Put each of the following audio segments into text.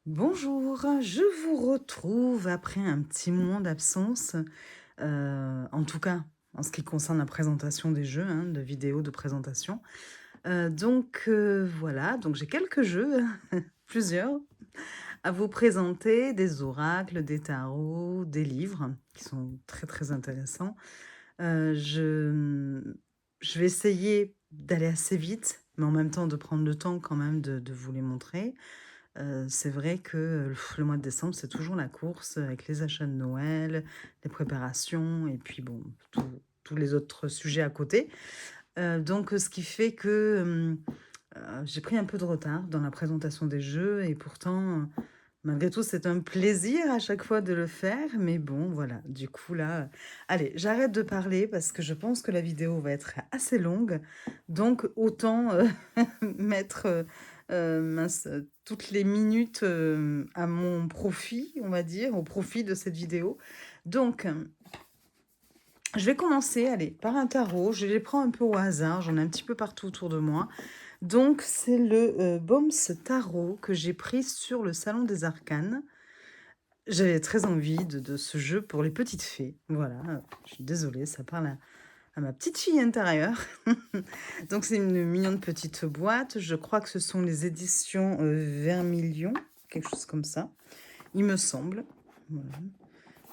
Bonjour, je vous retrouve après un petit moment d'absence, en tout cas en ce qui concerne la présentation des jeux, hein, de vidéos de présentation. Voilà, donc j'ai quelques jeux, plusieurs, à vous présenter, des oracles, des tarots, des livres qui sont très, très intéressants. Je vais essayer d'aller assez vite, mais en même temps de prendre le temps quand même de vous les montrer. C'est vrai que, le mois de décembre, c'est toujours la course avec les achats de Noël, les préparations et puis bon, tous les autres sujets à côté. Ce qui fait que, j'ai pris un peu de retard dans la présentation des jeux et pourtant, malgré tout, c'est un plaisir à chaque fois de le faire. Mais bon, voilà, du coup là, allez, j'arrête de parler parce que je pense que la vidéo va être assez longue. Donc autant, mettre, mince, toutes les minutes, à mon profit, on va dire, au profit de cette vidéo. Donc, je vais commencer, allez, par un tarot. Je les prends un peu au hasard, j'en ai un petit peu partout autour de moi. Donc c'est le, Boms Tarot que j'ai pris sur le salon des arcanes. J'avais très envie de ce jeu pour les petites fées. Voilà, je suis désolée, ça parle à ma petite fille intérieure. Donc c'est une mignonne petite boîte. Je crois que ce sont les éditions Vermilion, quelque chose comme ça, il me semble. Voilà.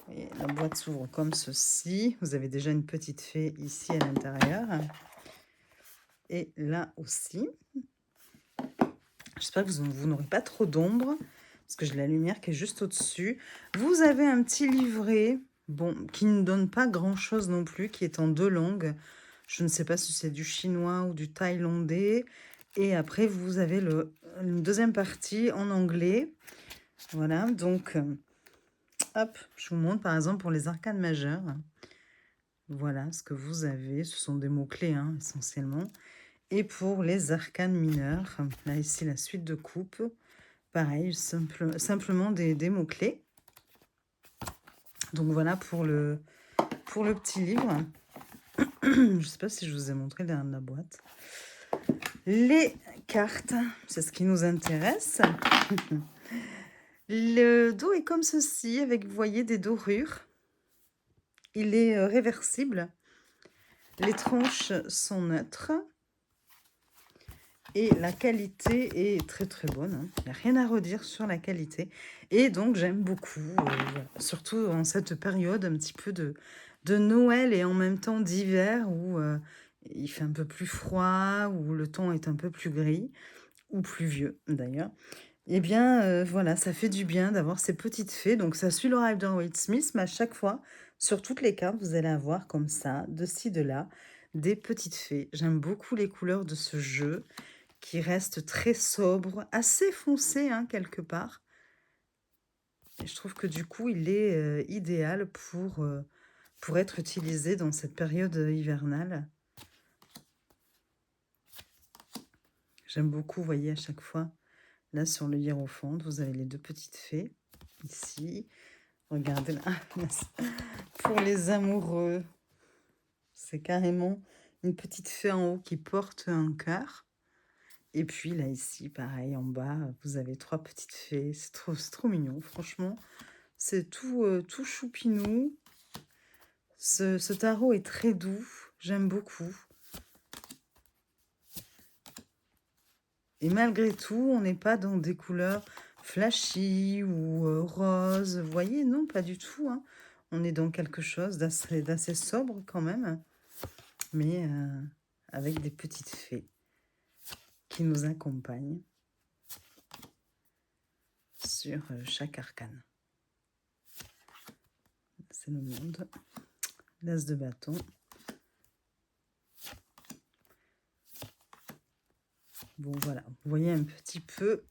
Et la boîte s'ouvre comme ceci. Vous avez déjà une petite fée ici à l'intérieur. Et là aussi. J'espère que vous n'aurez pas trop d'ombre, parce que j'ai la lumière qui est juste au-dessus. Vous avez un petit livret, bon, qui ne donne pas grand-chose non plus, qui est en deux langues. Je ne sais pas si c'est du chinois ou du thaïlandais. Et après, vous avez une deuxième partie en anglais. Voilà, donc, hop, je vous montre par exemple pour les arcanes majeures. Voilà ce que vous avez. Ce sont des mots-clés, hein, essentiellement. Et pour les arcanes mineures, là ici la suite de coupe. Pareil, simplement des mots-clés. Donc voilà pour le petit livre. Je ne sais pas si je vous ai montré derrière la boîte. Les cartes, c'est ce qui nous intéresse. Le dos est comme ceci, avec, vous voyez, des dorures. Il est réversible. Les tranches sont neutres. Et la qualité est très très bonne, hein. Il n'y a rien à redire sur la qualité. Et donc j'aime beaucoup, voilà. Surtout en cette période un petit peu de Noël et en même temps d'hiver où il fait un peu plus froid, où le temps est un peu plus gris, ou pluvieux d'ailleurs. Eh bien voilà, ça fait du bien d'avoir ces petites fées. Donc ça suit le Rider-Waite-Smith, mais à chaque fois, sur toutes les cartes, vous allez avoir comme ça, de ci, de là, des petites fées. J'aime beaucoup les couleurs de ce jeu qui reste très sobre, assez foncé, hein, quelque part. Et je trouve que du coup, il est idéal pour être utilisé dans cette période hivernale. J'aime beaucoup, vous voyez, à chaque fois, là sur le hiérophant, vous avez les deux petites fées, ici. Regardez là, pour les amoureux, c'est carrément une petite fée en haut qui porte un cœur. Et puis là, ici, pareil, en bas, vous avez trois petites fées. C'est trop mignon, franchement. C'est tout choupinou. Ce tarot est très doux. J'aime beaucoup. Et malgré tout, on n'est pas dans des couleurs flashy ou roses. Vous voyez, non, pas du tout, hein. On est dans quelque chose d'assez sobre quand même. Mais avec des petites fées qui nous accompagnent sur chaque arcane. C'est le monde. L'as de bâton. Bon, voilà. Vous voyez un petit peu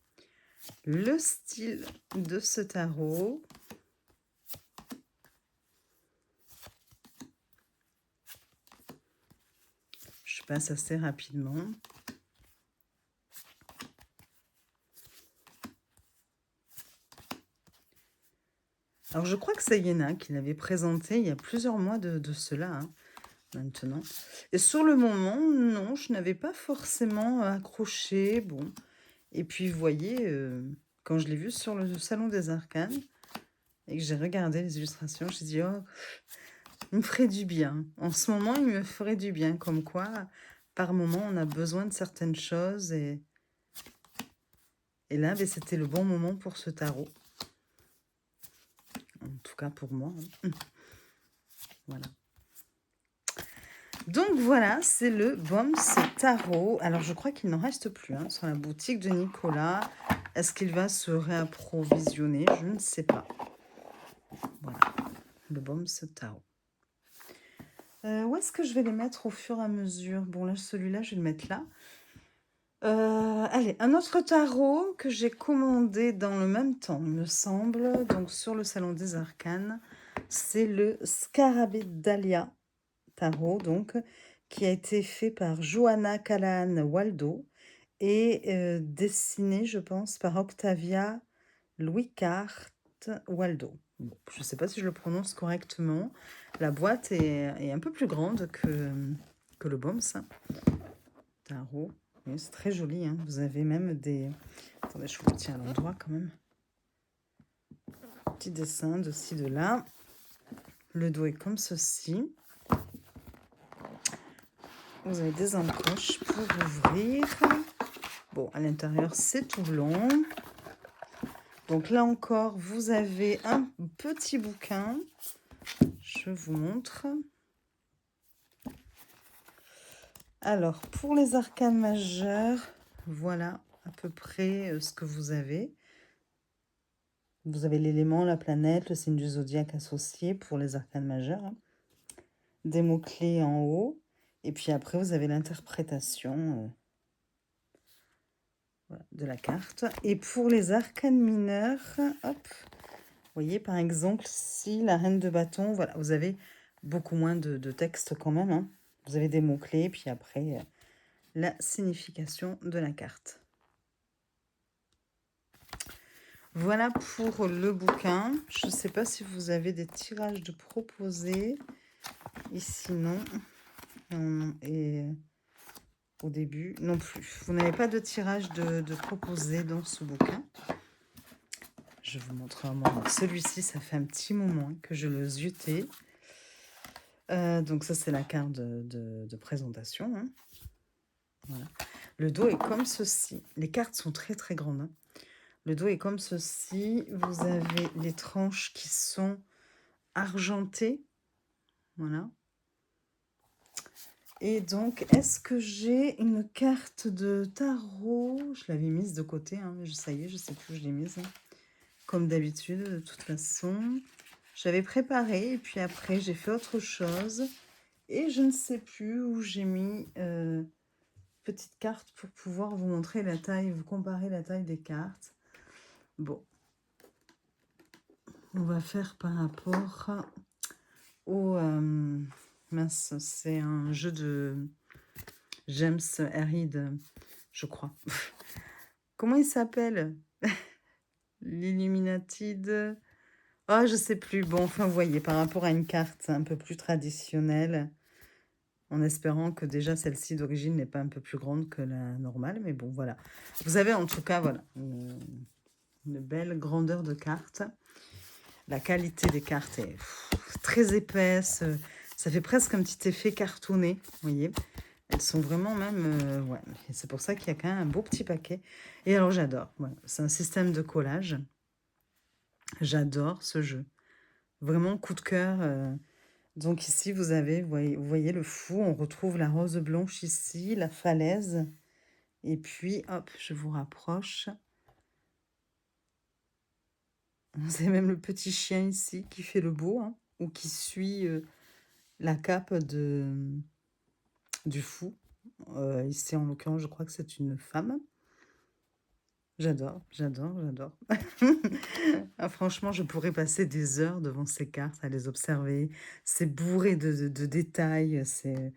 le style de ce tarot. Je passe assez rapidement. Alors, je crois que c'est Yéna qui l'avait présenté il y a plusieurs mois de cela, hein, maintenant. Et sur le moment, non, je n'avais pas forcément accroché. Bon. Et puis, vous voyez, quand je l'ai vu sur le Salon des Arcanes et que j'ai regardé les illustrations, j'ai dit, oh, il me ferait du bien. En ce moment, il me ferait du bien. Comme quoi, par moment, on a besoin de certaines choses. Et là, ben, c'était le bon moment pour ce tarot. En tout cas, pour moi. Voilà. Donc voilà, c'est le Boms Tarot. Alors, je crois qu'il n'en reste plus sur la boutique de Nicolas. Est-ce qu'il va se réapprovisionner? Je ne sais pas. Voilà, le Boms Tarot. Où est-ce que je vais les mettre au fur et à mesure? Bon, là, celui-là, je vais le mettre là. Allez, un autre tarot que j'ai commandé dans le même temps, il me semble, donc sur le Salon des Arcanes, c'est le Scarabée Dahlia tarot, donc, qui a été fait par Johanna Callahan Waldo et dessiné, je pense, par Octavia Louis-Cart Waldo. Bon, je ne sais pas si je le prononce correctement. La boîte est un peu plus grande que le Boms tarot. Oui, c'est très joli, hein. Vous avez même des... Attendez, je vous le tiens à l'endroit quand même. Petit dessin de ci, de là. Le dos est comme ceci. Vous avez des encoches pour ouvrir. Bon, à l'intérieur, c'est tout long. Donc là encore, vous avez un petit bouquin. Je vous montre. Alors, pour les arcanes majeures, voilà à peu près ce que vous avez. Vous avez l'élément, la planète, le signe du zodiaque associé pour les arcanes majeures. Des mots-clés en haut. Et puis après, vous avez l'interprétation voilà, de la carte. Et pour les arcanes mineurs, hop, vous voyez par exemple, si la reine de bâton, voilà, vous avez beaucoup moins de texte quand même. Hein. Vous avez des mots-clés, puis après, la signification de la carte. Voilà pour le bouquin. Je ne sais pas si vous avez des tirages de proposés. Et sinon, et au début, non plus. Vous n'avez pas de tirage de proposés dans ce bouquin. Je vous montre un moment. Celui-ci, ça fait un petit moment que je le ziotais. Donc ça, c'est la carte de présentation. Hein. Voilà. Le dos est comme ceci. Les cartes sont très, très grandes. Hein. Le dos est comme ceci. Vous avez les tranches qui sont argentées. Voilà. Et donc, est-ce que j'ai une carte de tarot? Je l'avais mise de côté. Hein, mais ça y est, je ne sais plus où je l'ai mise. Hein. Comme d'habitude, de toute façon. J'avais préparé et puis après, j'ai fait autre chose. Et je ne sais plus où j'ai mis petite carte pour pouvoir vous montrer la taille, vous comparer la taille des cartes. Bon. On va faire par rapport au... mince, c'est un jeu de James Herried, je crois. Comment il s'appelle? L'Illuminatid. Ah, je sais plus. Bon, enfin, vous voyez, par rapport à une carte un peu plus traditionnelle, en espérant que déjà celle-ci d'origine n'est pas un peu plus grande que la normale. Mais bon, voilà. Vous avez en tout cas, voilà, une belle grandeur de carte. La qualité des cartes est très épaisse. Ça fait presque un petit effet cartonné, vous voyez. Elles sont vraiment même... ouais, c'est pour ça qu'il y a quand même un beau petit paquet. Et alors, j'adore. Voilà. C'est un système de collage. J'adore ce jeu. Vraiment, coup de cœur. Donc ici, vous avez, vous voyez le fou. On retrouve la rose blanche ici, la falaise. Et puis, hop, je vous rapproche. Vous avez même le petit chien ici qui fait le beau, hein, ou qui suit la cape du fou. Ici, en l'occurrence, je crois que c'est une femme. J'adore, j'adore, j'adore. Ah, franchement, je pourrais passer des heures devant ces cartes à les observer. C'est bourré de détails, c'est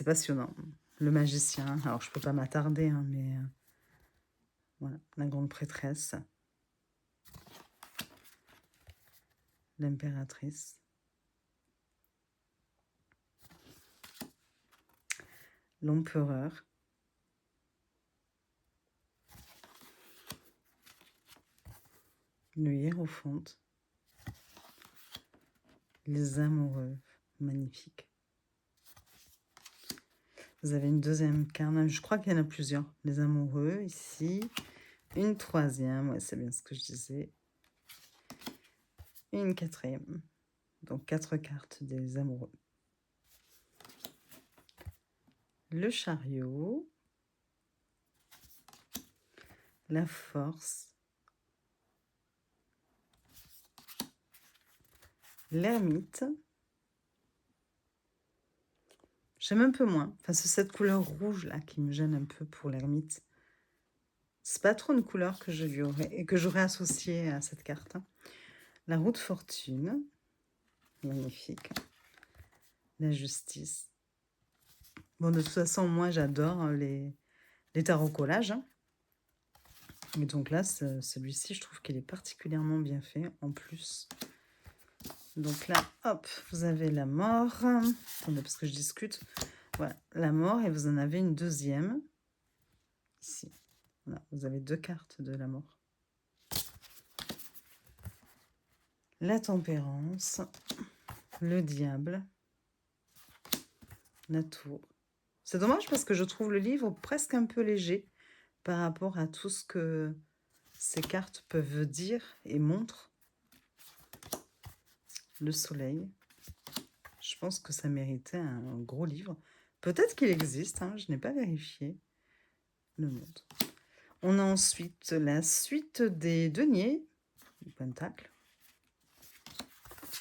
passionnant. Le magicien, alors je peux pas m'attarder, hein, mais voilà, la grande prêtresse, l'impératrice, l'empereur, le hiérophante, les amoureux, magnifique. Vous avez une deuxième carte, je crois qu'il y en a plusieurs. Les amoureux, ici. Une troisième, ouais, c'est bien ce que je disais. Une quatrième. Donc 4 cartes des amoureux. Le chariot. La force. L'ermite. J'aime un peu moins. Enfin, c'est cette couleur rouge là qui me gêne un peu pour l'ermite. C'est pas trop une couleur que je lui aurais et que j'aurais associée à cette carte. La roue de fortune. Magnifique. La justice. Bon, de toute façon, moi, j'adore les tarots collages. Hein. Et donc là, celui-ci, je trouve qu'il est particulièrement bien fait en plus. Donc là, hop, vous avez la mort. Attendez, parce que je discute. Voilà, la mort et vous en avez une deuxième. Ici. Voilà, vous avez 2 cartes de la mort. La tempérance. Le diable. La tour. C'est dommage parce que je trouve le livre presque un peu léger par rapport à tout ce que ces cartes peuvent dire et montrent. Le soleil. Je pense que ça méritait un gros livre. Peut-être qu'il existe, hein, je n'ai pas vérifié. Le monde. On a ensuite la suite des deniers, du pentacle.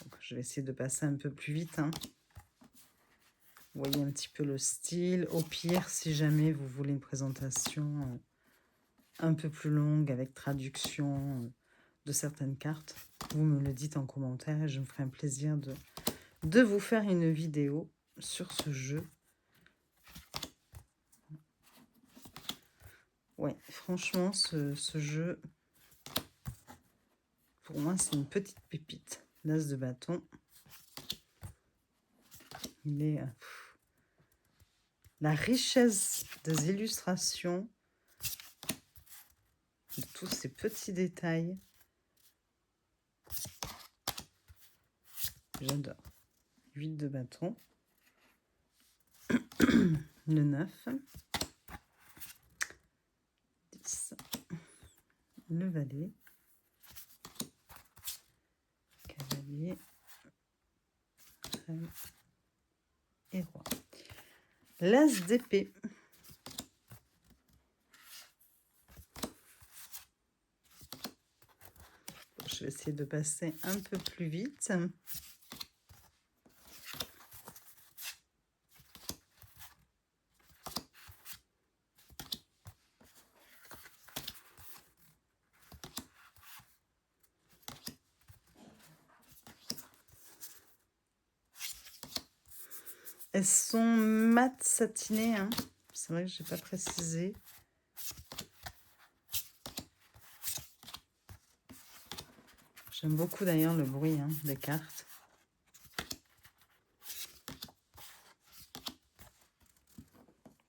Donc, je vais essayer de passer un peu plus vite. Hein. Vous voyez un petit peu le style. Au pire, si jamais vous voulez une présentation un peu plus longue avec traduction de certaines cartes, vous me le dites en commentaire et je me ferai un plaisir de vous faire une vidéo sur ce jeu. Ouais, franchement, ce jeu, pour moi, c'est une petite pépite. L'as de bâton. Il est... la richesse des illustrations, de tous ces petits détails. J'adore. 8 de bâton. Le 9. 10. Le valet. Cavalier. Reine et roi. L'as d'épée. Je vais essayer de passer un peu plus vite. Elles sont mat satinées. Hein. C'est vrai que je n'ai pas précisé. J'aime beaucoup d'ailleurs le bruit des cartes.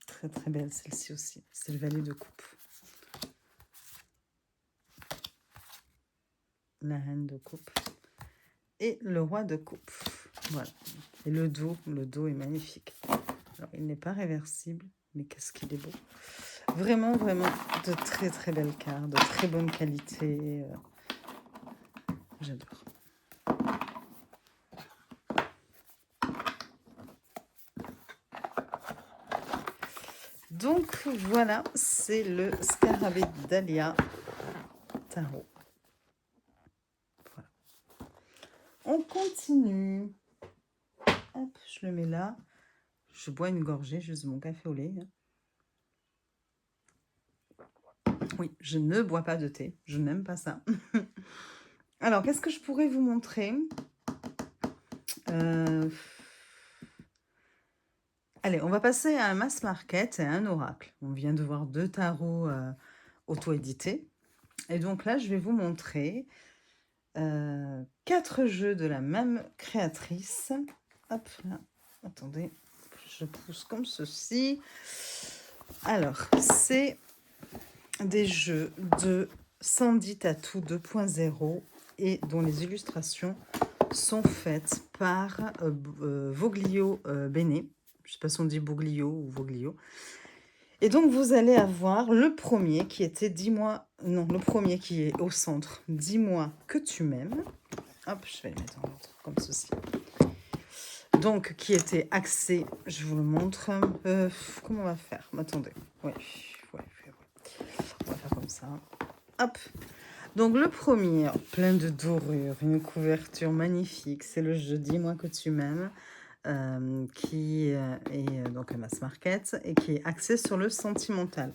Très très belle celle-ci aussi. C'est le valet de coupe. La reine de coupe. Et le roi de coupe. Voilà. Et le dos est magnifique. Alors, il n'est pas réversible, mais qu'est-ce qu'il est beau. Vraiment, vraiment de très très belles cartes, de très bonne qualité. J'adore. Donc voilà, c'est le Scarabée d'Alia Tarot. Voilà. On continue. Hop, je le mets là. Je bois une gorgée juste de mon café au lait. Oui, je ne bois pas de thé. Je n'aime pas ça. Alors, qu'est-ce que je pourrais vous montrer Allez, on va passer à un mass market et à un oracle. On vient de voir 2 tarots auto-édités. Et donc là, je vais vous montrer 4 jeux de la même créatrice. Hop, là. Attendez, je pousse comme ceci. Alors, c'est des jeux de Sandy Tattoo 2.0 et dont les illustrations sont faites par Voglio Bene. Je ne sais pas si on dit Boglio ou Voglio. Et donc, vous allez avoir le premier qui était dis-moi... Non, le premier qui est au centre. Dis-moi que tu m'aimes. Hop, je vais le mettre en ordre, comme ceci. Donc, qui était axé, je vous le montre. Comment on va faire? Attendez. Ouais. On va faire comme ça. Hop. Donc, le premier, plein de dorures, une couverture magnifique. C'est le jeu Dis-moi que tu m'aimes. Qui est donc à Mass Market et qui est axé sur le sentimental.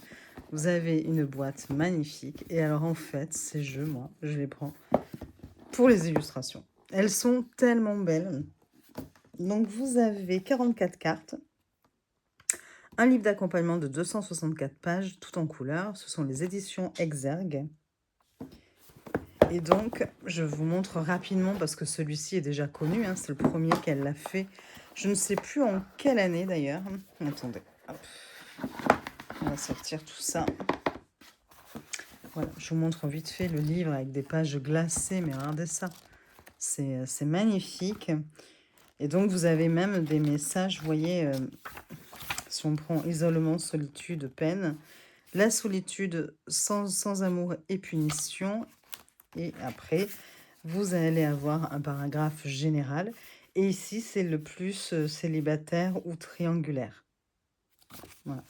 Vous avez une boîte magnifique. Et alors, en fait, ces jeux, moi, je les prends pour les illustrations. Elles sont tellement belles. Donc, vous avez 44 cartes. Un livre d'accompagnement de 264 pages, tout en couleur. Ce sont les éditions Exergue. Et donc, je vous montre rapidement, parce que celui-ci est déjà connu. Hein, c'est le premier qu'elle a fait. Je ne sais plus en quelle année, d'ailleurs. Attendez. Hop. On va sortir tout ça. Voilà, je vous montre vite fait le livre avec des pages glacées. Mais regardez ça. C'est magnifique. Et donc, vous avez même des messages, vous voyez... si on prend isolement, solitude, peine, la solitude sans amour et punition. Et après, vous allez avoir un paragraphe général. Et ici, c'est le plus célibataire ou triangulaire. Voilà.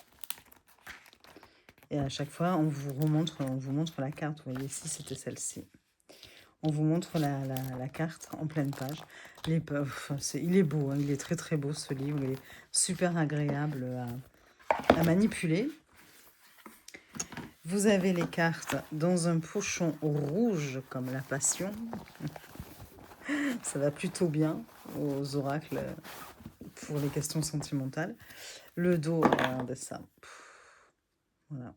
Et à chaque fois, on vous montre la carte. Vous voyez, ici, c'était celle-ci. On vous montre la carte en pleine page. Il est beau, hein, il est très très beau ce livre. Il est super agréable à manipuler. Vous avez les cartes dans un pochon rouge comme la passion. Ça va plutôt bien aux oracles pour les questions sentimentales. Le dos, regardez ça. Voilà.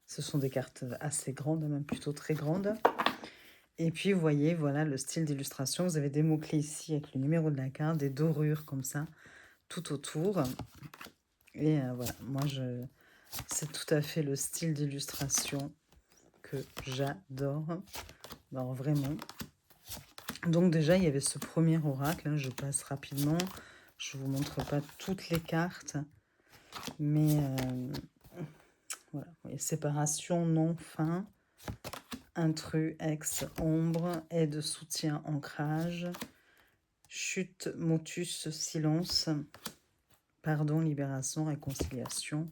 Ce sont des cartes assez grandes, même plutôt très grandes. Et puis, vous voyez, voilà le style d'illustration. Vous avez des mots-clés ici avec le numéro de la carte, des dorures comme ça, tout autour. Et voilà, moi, c'est tout à fait le style d'illustration que j'adore. Alors, vraiment. Donc, déjà, il y avait ce premier oracle. Hein, je passe rapidement. Je ne vous montre pas toutes les cartes. Mais, voilà. Vous voyez, séparation, non, fin. Intrus, ex, ombre, aide, soutien, ancrage, chute, motus, silence, pardon, libération, réconciliation.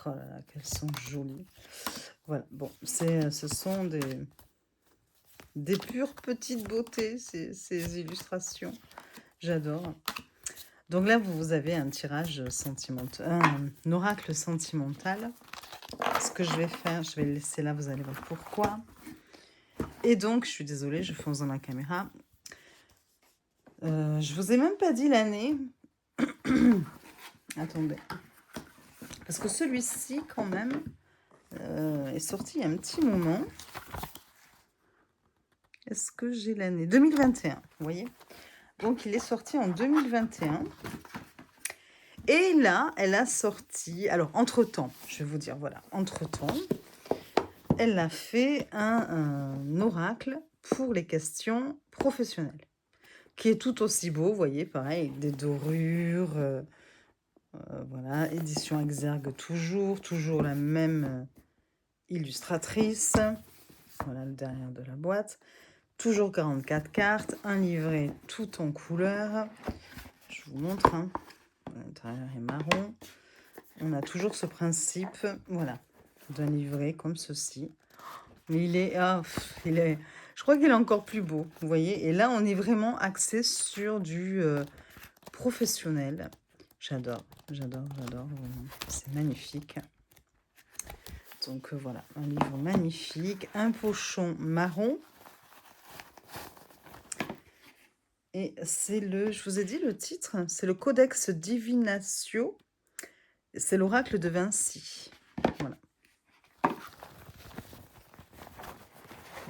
Oh là là, qu'elles sont jolies. Voilà, bon, ce sont des pures petites beautés, ces illustrations. J'adore. Donc là, vous avez un tirage sentimental, un oracle sentimental. Ce que je vais faire, je vais le laisser là, vous allez voir pourquoi. Et donc, je suis désolée, je fonce dans la caméra. Je vous ai même pas dit l'année. Attendez. Parce que celui-ci, quand même, est sorti il y a un petit moment. Est-ce que j'ai l'année 2021, vous voyez? Donc, il est sorti en 2021. Et là, elle a sorti... Alors, entre-temps, je vais vous dire, voilà, entre-temps, elle a fait un oracle pour les questions professionnelles, qui est tout aussi beau, vous voyez, pareil, des dorures... voilà, édition Exergue toujours la même illustratrice. Voilà le derrière de la boîte. Toujours 44 cartes, un livret tout en couleur. Je vous montre, hein. L'intérieur est marron. On a toujours ce principe, voilà, d'un livret comme ceci. Mais il est, je crois qu'il est encore plus beau, vous voyez. Et là, on est vraiment axé sur du professionnel. J'adore, vraiment. C'est magnifique. Donc voilà, un livre magnifique, un pochon marron. Et c'est je vous ai dit le titre, c'est le Codex Divinatio. C'est l'oracle de Vinci. Voilà.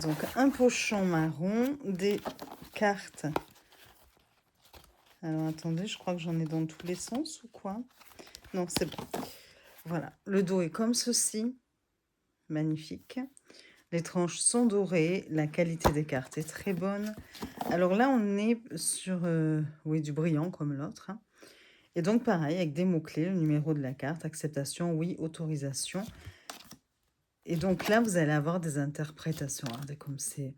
Donc un pochon marron, des cartes. Alors attendez, je crois que j'en ai dans tous les sens ou quoi? Non, c'est bon. Voilà, le dos est comme ceci. Magnifique. Les tranches sont dorées. La qualité des cartes est très bonne. Alors là, on est sur oui, du brillant comme l'autre, hein. Et donc, pareil, avec des mots-clés, le numéro de la carte, acceptation, oui, autorisation. Et donc là, vous allez avoir des interprétations. Regardez comme c'est...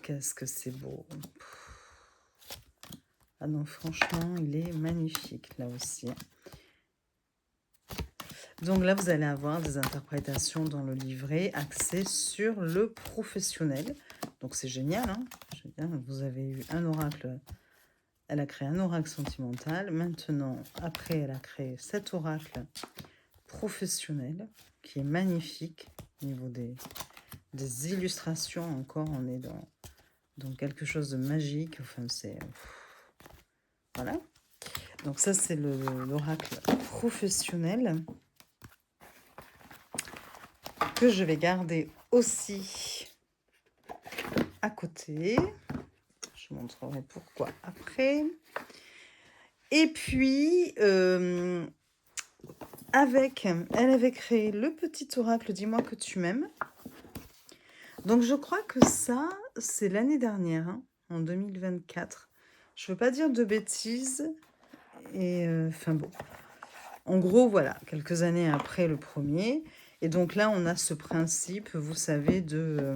Qu'est-ce que c'est beau. Ah non, franchement, il est magnifique, là aussi. Donc là, vous allez avoir des interprétations dans le livret axées sur le professionnel. Donc c'est génial, hein. Génial. Vous avez eu un oracle. Elle a créé un oracle sentimental. Maintenant, après, elle a créé cet oracle professionnel qui est magnifique au niveau des illustrations. Encore, on est dans quelque chose de magique. Enfin, c'est... Voilà. Donc ça, c'est l'oracle professionnel que je vais garder aussi à côté. Je vous montrerai pourquoi après. Et puis, elle avait créé le petit oracle « Dis-moi que tu m'aimes ». Donc, je crois que ça, c'est l'année dernière, hein, en 2024. Je ne veux pas dire de bêtises. Et enfin bon. En gros, voilà, quelques années après le premier. Et donc là, on a ce principe, vous savez, de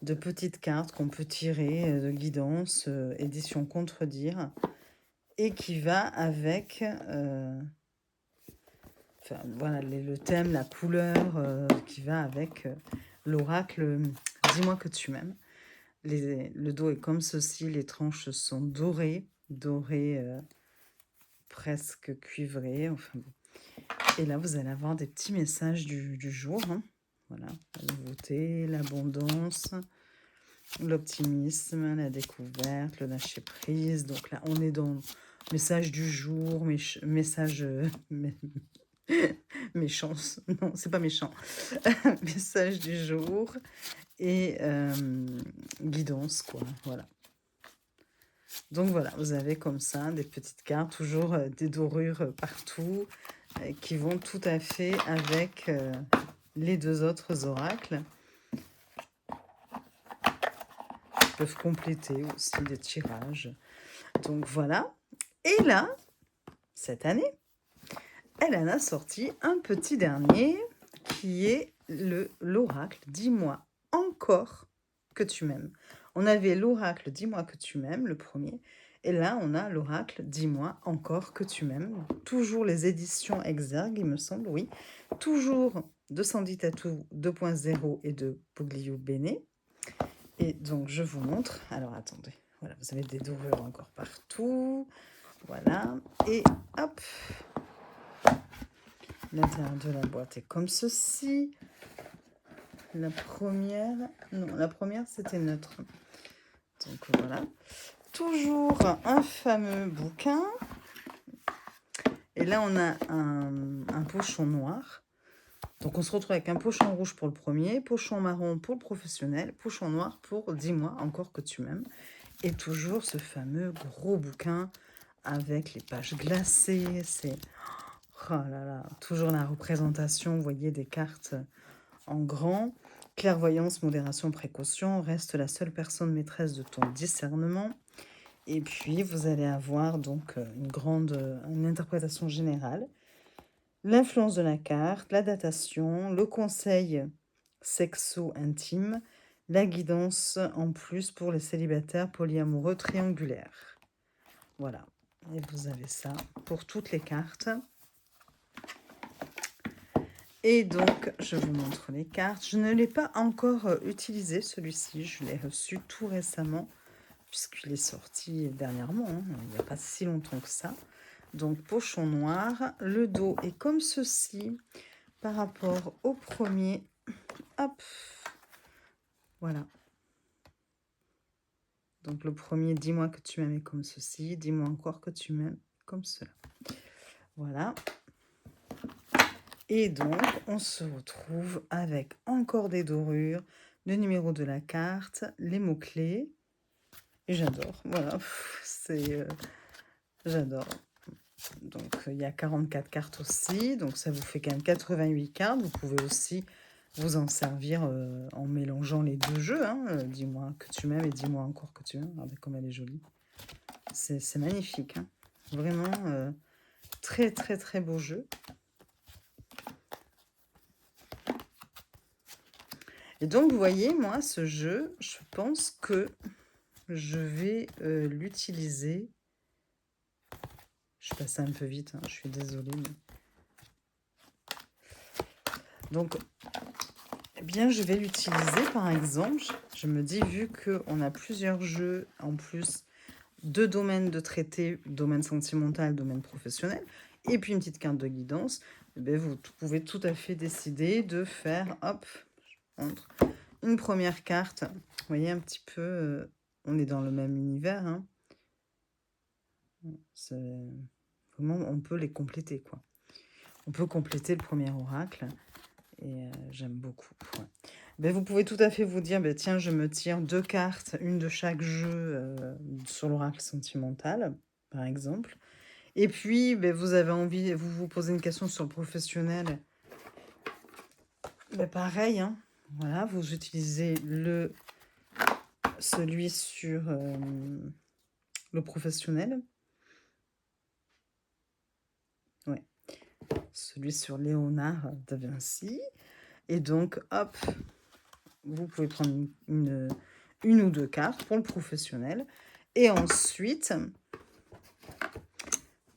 petites cartes qu'on peut tirer, de guidance, édition Contredire, et qui va avec... enfin, voilà, le thème, la couleur qui va avec l'oracle « Dis-moi que tu m'aimes ». Le dos est comme ceci, les tranches sont dorées, presque cuivrées, enfin bon. Et là, vous allez avoir des petits messages du jour, hein. Voilà, la nouveauté, l'abondance, l'optimisme, la découverte, le lâcher-prise. Donc là, on est dans le message du jour, message... méchant, non, c'est pas méchant. Message du jour et guidance, quoi, voilà. Donc voilà, vous avez comme ça des petites cartes, toujours des dorures partout, qui vont tout à fait avec les deux autres oracles. Ils peuvent compléter aussi des tirages. Donc voilà. Et là, cette année, elle en a sorti un petit dernier qui est l'oracle « Dis-moi encore que tu m'aimes ». On avait l'oracle « Dis-moi que tu m'aimes », le premier. Et là, on a l'oracle « Dis-moi encore que tu m'aimes ». Toujours les éditions Exergue, il me semble, oui. Toujours de Sandy Tattoo 2.0 et de Pugliu Bene. Et donc, je vous montre. Alors, attendez. Voilà, vous avez des dorures encore partout. Voilà. Et hop. L'intérieur de la boîte est comme ceci. La première... Non, la première, c'était neutre. Donc, voilà. Toujours un fameux bouquin. Et là, on a un pochon noir. Donc, on se retrouve avec un pochon rouge pour le premier, pochon marron pour le professionnel, pochon noir pour « Dis-moi encore que tu m'aimes ». Et toujours ce fameux gros bouquin avec les pages glacées. C'est... Oh là là, toujours la représentation, vous voyez, des cartes en grand. Clairvoyance, modération, précaution. Reste la seule personne maîtresse de ton discernement. Et puis, vous allez avoir donc une interprétation générale. L'influence de la carte, la datation, le conseil sexo-intime, la guidance en plus pour les célibataires polyamoureux triangulaires. Voilà. Et vous avez ça pour toutes les cartes. Et donc, je vous montre les cartes. Je ne l'ai pas encore utilisé, celui-ci. Je l'ai reçu tout récemment, puisqu'il est sorti dernièrement, hein, il n'y a pas si longtemps que ça. Donc, pochon noir. Le dos est comme ceci par rapport au premier. Hop. Voilà. Donc, le premier, dis-moi que tu m'aimes est comme ceci. Dis-moi encore que tu m'aimes comme cela. Voilà. Et donc, on se retrouve avec encore des dorures, le numéro de la carte, les mots-clés. Et j'adore. Voilà, c'est... j'adore. Donc, il y a 44 cartes aussi. Donc, ça vous fait quand même 88 cartes. Vous pouvez aussi vous en servir en mélangeant les deux jeux. Hein. Dis-moi que tu m'aimes et dis-moi encore que tu m'aimes. Regardez comme elle est jolie. C'est magnifique. Hein. Vraiment très très très beau jeu. Et donc, vous voyez, moi, ce jeu, je pense que je vais l'utiliser. Je passe un peu vite, hein, je suis désolée. Mais... Donc, eh bien, je vais l'utiliser, par exemple. Je me dis, vu qu'on a plusieurs jeux, en plus, deux domaines de traité, domaine sentimental, domaine professionnel, et puis une petite carte de guidance, eh bien, vous pouvez tout à fait décider de faire, hop, je montre, une première carte. Vous voyez un petit peu, on est dans le même univers. Hein. Vraiment, on peut les compléter, quoi. On peut compléter le premier oracle. Et j'aime beaucoup. Ouais. Ben, vous pouvez tout à fait vous dire, ben, tiens, je me tire 2 cartes, une de chaque jeu sur l'oracle sentimental, par exemple. Et puis, ben, vous avez envie, vous vous posez une question sur le professionnel. Ben, pareil, hein. Voilà, vous utilisez celui sur le professionnel. Ouais. Celui sur Léonard de Vinci. Et donc, hop, vous pouvez prendre une ou deux cartes pour le professionnel. Et ensuite,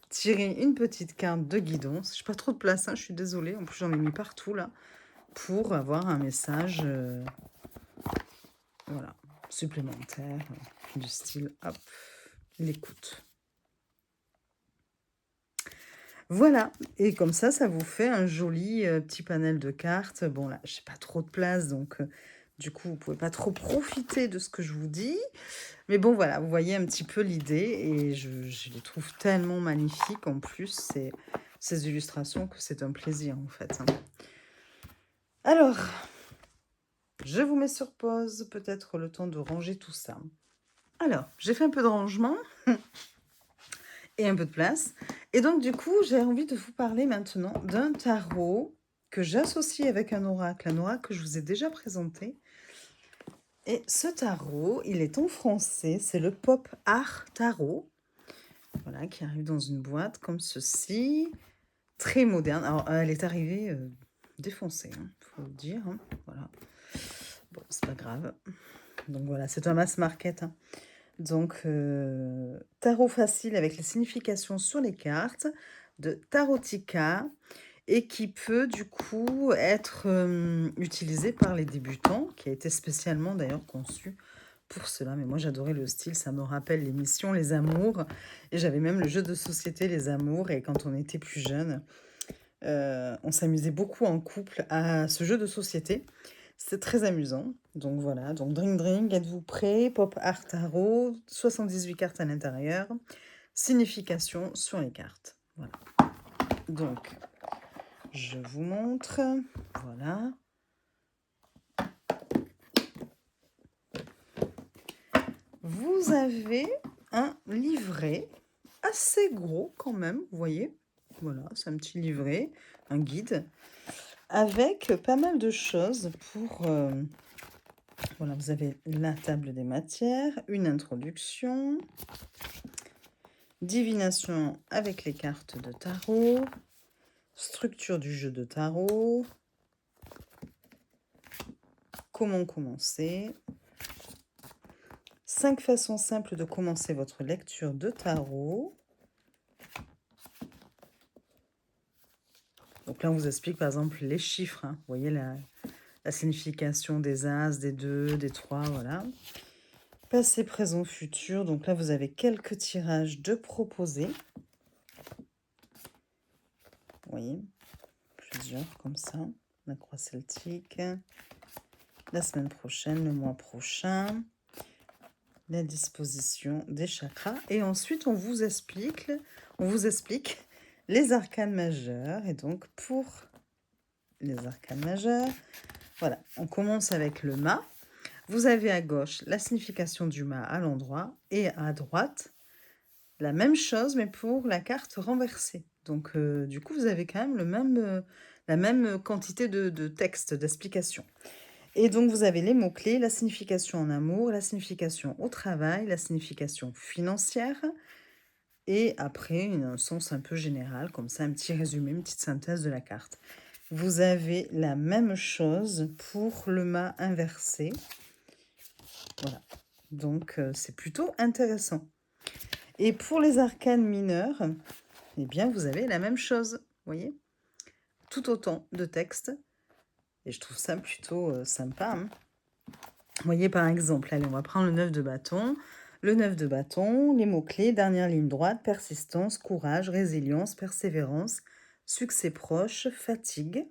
tirer une petite carte de guidance. Je n'ai pas trop de place, hein, je suis désolée. En plus, j'en ai mis partout là. Pour avoir un message voilà, supplémentaire du style, hop, l'écoute. Voilà, et comme ça vous fait un joli petit panel de cartes. Bon, là, je n'ai pas trop de place, donc du coup, vous ne pouvez pas trop profiter de ce que je vous dis. Mais bon, voilà, vous voyez un petit peu l'idée, et je les trouve tellement magnifiques en plus, ces illustrations, que c'est un plaisir, en fait. Hein. Alors, je vous mets sur pause, peut-être le temps de ranger tout ça. Alors, j'ai fait un peu de rangement et un peu de place. Et donc, du coup, j'ai envie de vous parler maintenant d'un tarot que j'associe avec un oracle que je vous ai déjà présenté. Et ce tarot, il est en français, c'est le Pop Art Tarot. Voilà, qui arrive dans une boîte comme ceci. Très moderne. Alors, elle est arrivée défoncée, hein, faut le dire. Hein. Voilà. Bon, c'est pas grave. Donc voilà, c'est un mass market. Hein. Donc, tarot facile avec les significations sur les cartes de Tarotica et qui peut du coup être utilisé par les débutants, qui a été spécialement d'ailleurs conçu pour cela. Mais moi, j'adorais le style, ça me rappelle l'émission Les Amours. Et j'avais même le jeu de société Les Amours. Et quand on était plus jeune, on s'amusait beaucoup en couple à ce jeu de société. C'est très amusant. Donc voilà, donc Drink Drink, êtes-vous prêts? Pop Art Tarot, 78 cartes à l'intérieur. Signification sur les cartes. Voilà. Donc, je vous montre. Voilà. Vous avez un livret assez gros quand même, vous voyez. Voilà, c'est un petit livret, un guide, avec pas mal de choses pour... voilà, vous avez la table des matières, une introduction, divination avec les cartes de tarot, structure du jeu de tarot, comment commencer, 5 façons simples de commencer votre lecture de tarot. Donc là, on vous explique par exemple les chiffres. Hein. Vous voyez la signification des As, des 2, des 3, voilà. Passé, présent, futur. Donc là, vous avez quelques tirages de proposés. Vous voyez, plusieurs comme ça. La croix celtique. La semaine prochaine, le mois prochain. La disposition des chakras. Et ensuite, on vous explique les arcanes majeures. Et donc, pour les arcanes majeures, voilà, on commence avec le mât. Vous avez à gauche la signification du mât à l'endroit et à droite, la même chose, mais pour la carte renversée. Donc, du coup, vous avez quand même la même quantité de texte, d'explication. Et donc, vous avez les mots-clés, la signification en amour, la signification au travail, la signification financière, et après, un sens un peu général, comme ça, un petit résumé, une petite synthèse de la carte. Vous avez la même chose pour le mât inversé. Voilà. Donc, c'est plutôt intéressant. Et pour les arcanes mineurs, eh bien, vous avez la même chose, vous voyez? Tout autant de textes. Et je trouve ça plutôt sympa, hein. Vous voyez, par exemple, allez, on va prendre le 9 de bâton. Le 9 de bâton, les mots-clés, dernière ligne droite, persistance, courage, résilience, persévérance, succès proche, fatigue.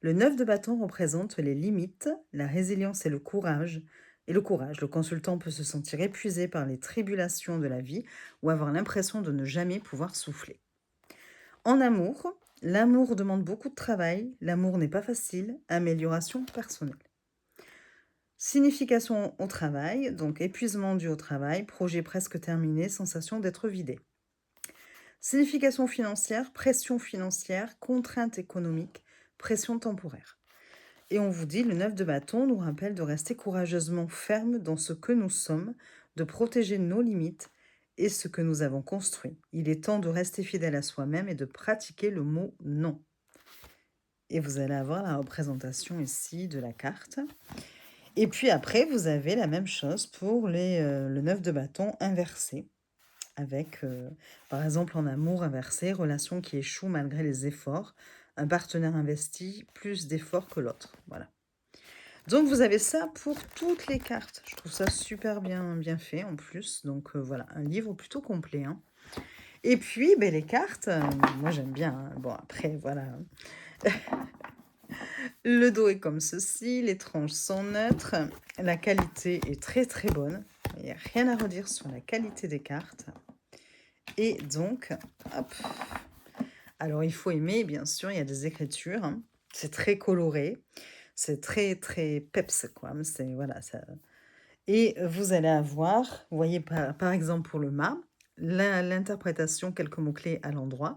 Le 9 de bâton représente les limites, la résilience et le courage. Le consultant peut se sentir épuisé par les tribulations de la vie ou avoir l'impression de ne jamais pouvoir souffler. En amour, l'amour demande beaucoup de travail, l'amour n'est pas facile, amélioration personnelle. Signification au travail, donc épuisement dû au travail, projet presque terminé, sensation d'être vidé. Signification financière, pression financière, contrainte économique, pression temporaire. Et on vous dit, le 9 de bâton nous rappelle de rester courageusement ferme dans ce que nous sommes, de protéger nos limites et ce que nous avons construit. Il est temps de rester fidèle à soi-même et de pratiquer le mot non. Et vous allez avoir la représentation ici de la carte. Et puis après, vous avez la même chose pour le 9 de bâton inversé. Avec, par exemple, en amour inversé, relation qui échoue malgré les efforts, un partenaire investi plus d'efforts que l'autre. Voilà. Donc, vous avez ça pour toutes les cartes. Je trouve ça super bien fait en plus. Donc, voilà, un livre plutôt complet, hein. Et puis, ben, les cartes, moi j'aime bien, hein. Bon, après, voilà. Le dos est comme ceci, les tranches sont neutres. La qualité est très bonne. Il n'y a rien à redire sur la qualité des cartes. Et donc, hop. Alors, il faut aimer, bien sûr, il y a des écritures, hein. C'est très coloré. C'est très peps, quoi. C'est, voilà, ça... Et vous allez avoir, vous voyez, par exemple, pour le mât, l'interprétation, quelques mots-clés à l'endroit.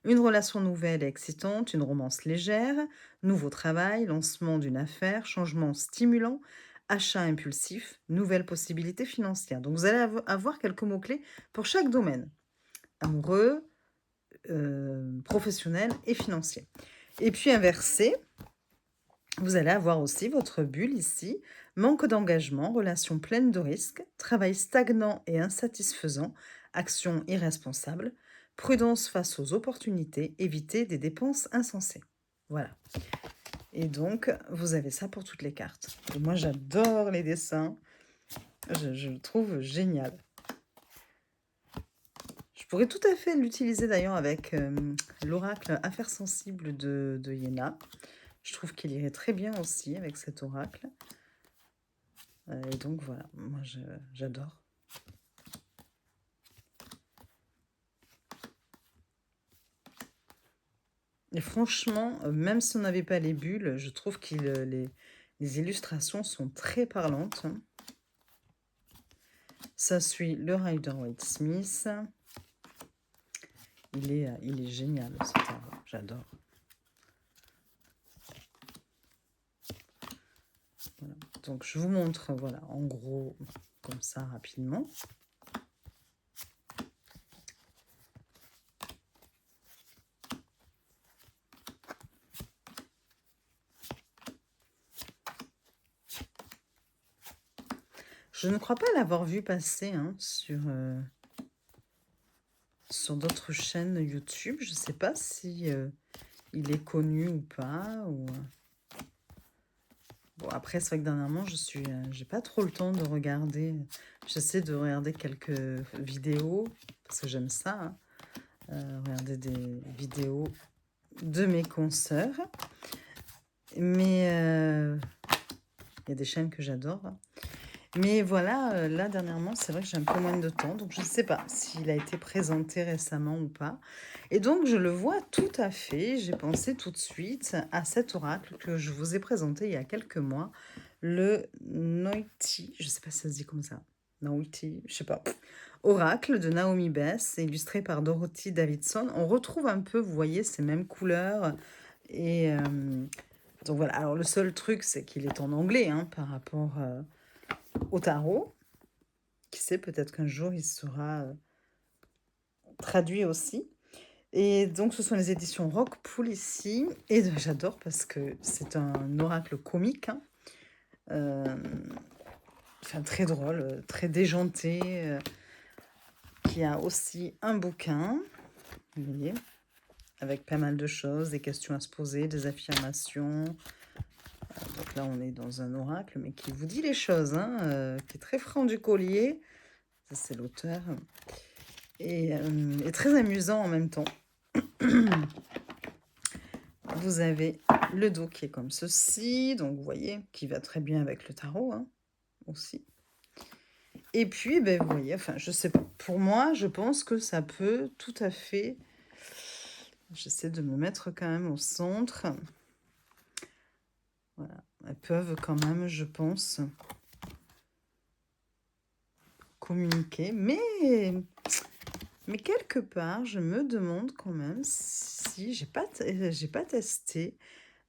Une relation nouvelle et excitante, une romance légère, nouveau travail, lancement d'une affaire, changement stimulant, achat impulsif, nouvelle possibilité financière. Donc, vous allez avoir quelques mots-clés pour chaque domaine. Amoureux, professionnel et financier. Et puis inversé, vous allez avoir aussi votre bulle ici, manque d'engagement, relation pleine de risques, travail stagnant et insatisfaisant, action irresponsable, prudence face aux opportunités, éviter des dépenses insensées. Voilà. Et donc, vous avez ça pour toutes les cartes. Et moi, j'adore les dessins. Je le trouve génial. Je pourrais tout à fait l'utiliser d'ailleurs avec l'oracle Affaires sensibles de Yéna. Je trouve qu'il irait très bien aussi avec cet oracle. Et donc voilà, moi j'adore. Et franchement, même si on n'avait pas les bulles, je trouve que les illustrations sont très parlantes. Ça suit le Rider-Waite-Smith. Il est génial ce tarot, j'adore. Voilà. Donc je vous montre, voilà, en gros, comme ça, rapidement. Je ne crois pas l'avoir vu passer hein, sur d'autres chaînes YouTube. Je ne sais pas si il est connu ou pas. Ou... Bon, après, c'est vrai que dernièrement, j'ai pas trop le temps de regarder. J'essaie de regarder quelques vidéos, parce que j'aime ça, hein, regarder des vidéos de mes consoeurs. Mais il y a des chaînes que j'adore. Mais voilà, là, dernièrement, c'est vrai que j'ai un peu moins de temps. Donc, je ne sais pas s'il a été présenté récemment ou pas. Et donc, je le vois tout à fait. J'ai pensé tout de suite à cet oracle que je vous ai présenté il y a quelques mois. Le Noiti, je ne sais pas si ça se dit comme ça. Noiti, je ne sais pas. Oracle de Naomi Bess, illustré par Dorothy Davidson. On retrouve un peu, vous voyez, ces mêmes couleurs Et donc voilà, alors le seul truc, c'est qu'il est en anglais hein, par rapport au tarot. Qui sait, peut-être qu'un jour, il sera traduit aussi. Et donc, ce sont les éditions Rockpool ici. Et j'adore parce que c'est un oracle comique. Hein. Enfin, très drôle, très déjanté. Qui a aussi un bouquin. Vous voyez, avec pas mal de choses, des questions à se poser, des affirmations. Donc là, on est dans un oracle, mais qui vous dit les choses, hein, qui est très franc du collier. Ça, c'est l'auteur. Et très amusant en même temps. Vous avez le dos qui est comme ceci, donc vous voyez, qui va très bien avec le tarot hein, aussi. Et puis, ben, vous voyez, enfin, je sais pas, pour moi, je pense que ça peut tout à fait... J'essaie de me mettre quand même au centre. Voilà, elles peuvent quand même, je pense, communiquer. Mais quelque part, je me demande quand même si j'ai pas testé.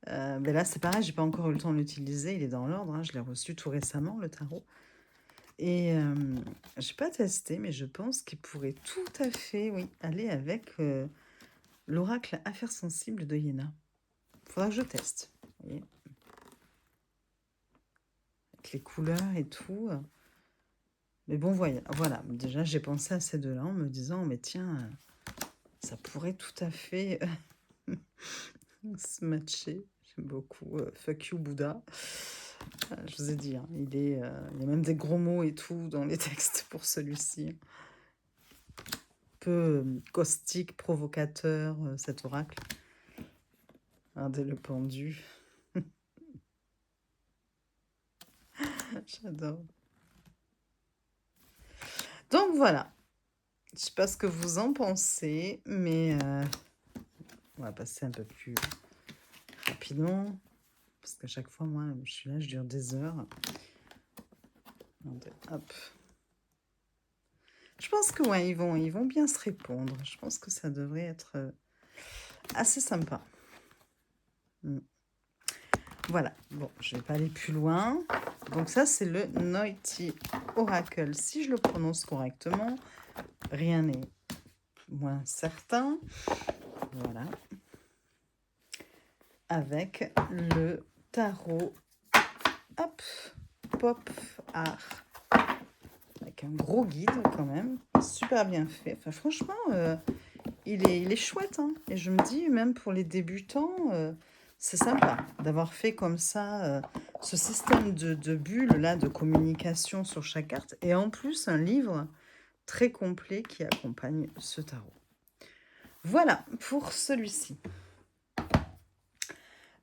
Ben là, c'est pareil, j'ai pas encore eu le temps de l'utiliser. Il est dans l'ordre. Hein, je l'ai reçu tout récemment, le tarot. Et j'ai pas testé, mais je pense qu'il pourrait tout à fait, oui, aller avec l'oracle Affaires sensibles de Yéna. Faudra que je teste. Vous voyez, avec les couleurs et tout. Mais bon, voilà. Déjà, j'ai pensé à ces deux-là en me disant, mais tiens, ça pourrait tout à fait se matcher. J'aime beaucoup. Fuck you, Bouddha. Je vous ai dit, hein, il y a même des gros mots et tout dans les textes pour celui-ci. Peu caustique, provocateur, cet oracle. Regardez le pendu. J'adore. Donc voilà. Je sais pas ce que vous en pensez, mais on va passer un peu plus rapidement. Parce qu'à chaque fois, moi, je suis là, je dure des heures. Attendez, hop. Je pense que ouais, ils vont bien se répondre. Je pense que ça devrait être assez sympa. Voilà, bon, je vais pas aller plus loin. Donc ça, c'est le Noiti Oracle. Si je le prononce correctement, rien n'est moins certain. Voilà. Avec le tarot, hop, pop art. Avec un gros guide quand même, super bien fait. Enfin, franchement, il est chouette. Hein. Et je me dis, même pour les débutants, c'est sympa d'avoir fait comme ça ce système de bulles là, de communication sur chaque carte. Et en plus, un livre très complet qui accompagne ce tarot. Voilà pour celui-ci.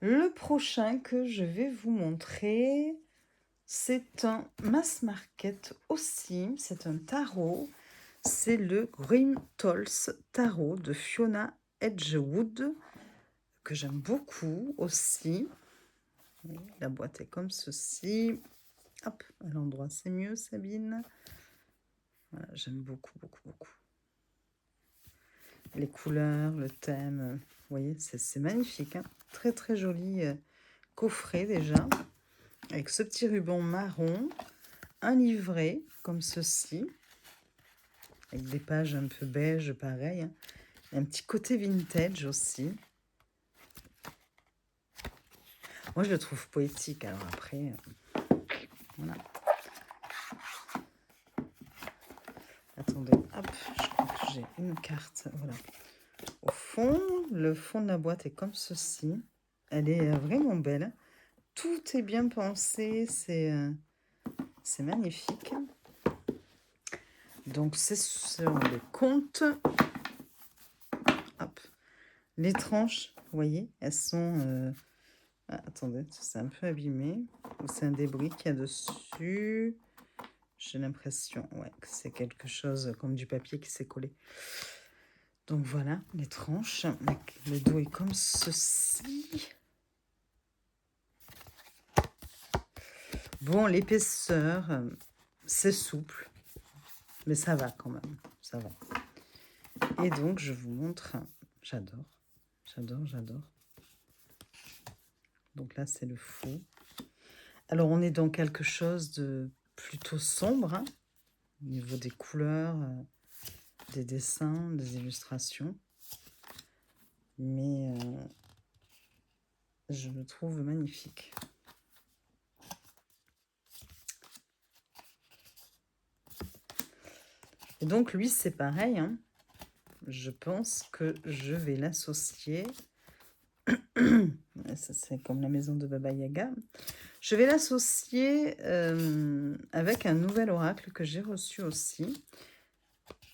Le prochain que je vais vous montrer, c'est un mass market aussi. C'est un tarot. C'est le Grimtolls Tarot de Fiona Edgewood, que j'aime beaucoup aussi. La boîte est comme ceci. Hop, à l'endroit c'est mieux, Sabine. Voilà, j'aime beaucoup, beaucoup, beaucoup. Les couleurs, le thème, vous voyez, c'est magnifique. Hein, très, très joli coffret déjà. Avec ce petit ruban marron. Un livret comme ceci. Avec des pages un peu beige, pareil. Hein. Un petit côté vintage aussi. Moi, je le trouve poétique. Alors après, voilà. Attendez, hop, je crois que j'ai une carte. Voilà. Au fond, le fond de la boîte est comme ceci. Elle est vraiment belle. Tout est bien pensé. C'est magnifique. Donc, ce sont les contes. Hop. Les tranches, vous voyez, elles sont... Ah, attendez, c'est un peu abîmé. C'est un débris qu'il y a dessus. J'ai l'impression que c'est quelque chose comme du papier qui s'est collé. Donc voilà, les tranches. Le dos est comme ceci. Bon, l'épaisseur, c'est souple. Mais ça va quand même. Ça va. Et donc, je vous montre... J'adore. J'adore, j'adore. Donc là, c'est le faux. Alors, on est dans quelque chose de plutôt sombre, hein, au niveau des couleurs, des dessins, des illustrations. Mais je le trouve magnifique. Et donc, lui, c'est pareil, hein. Je pense que je vais l'associer. Ça, c'est comme la maison de Baba Yaga. Je vais l'associer avec un nouvel oracle que j'ai reçu aussi.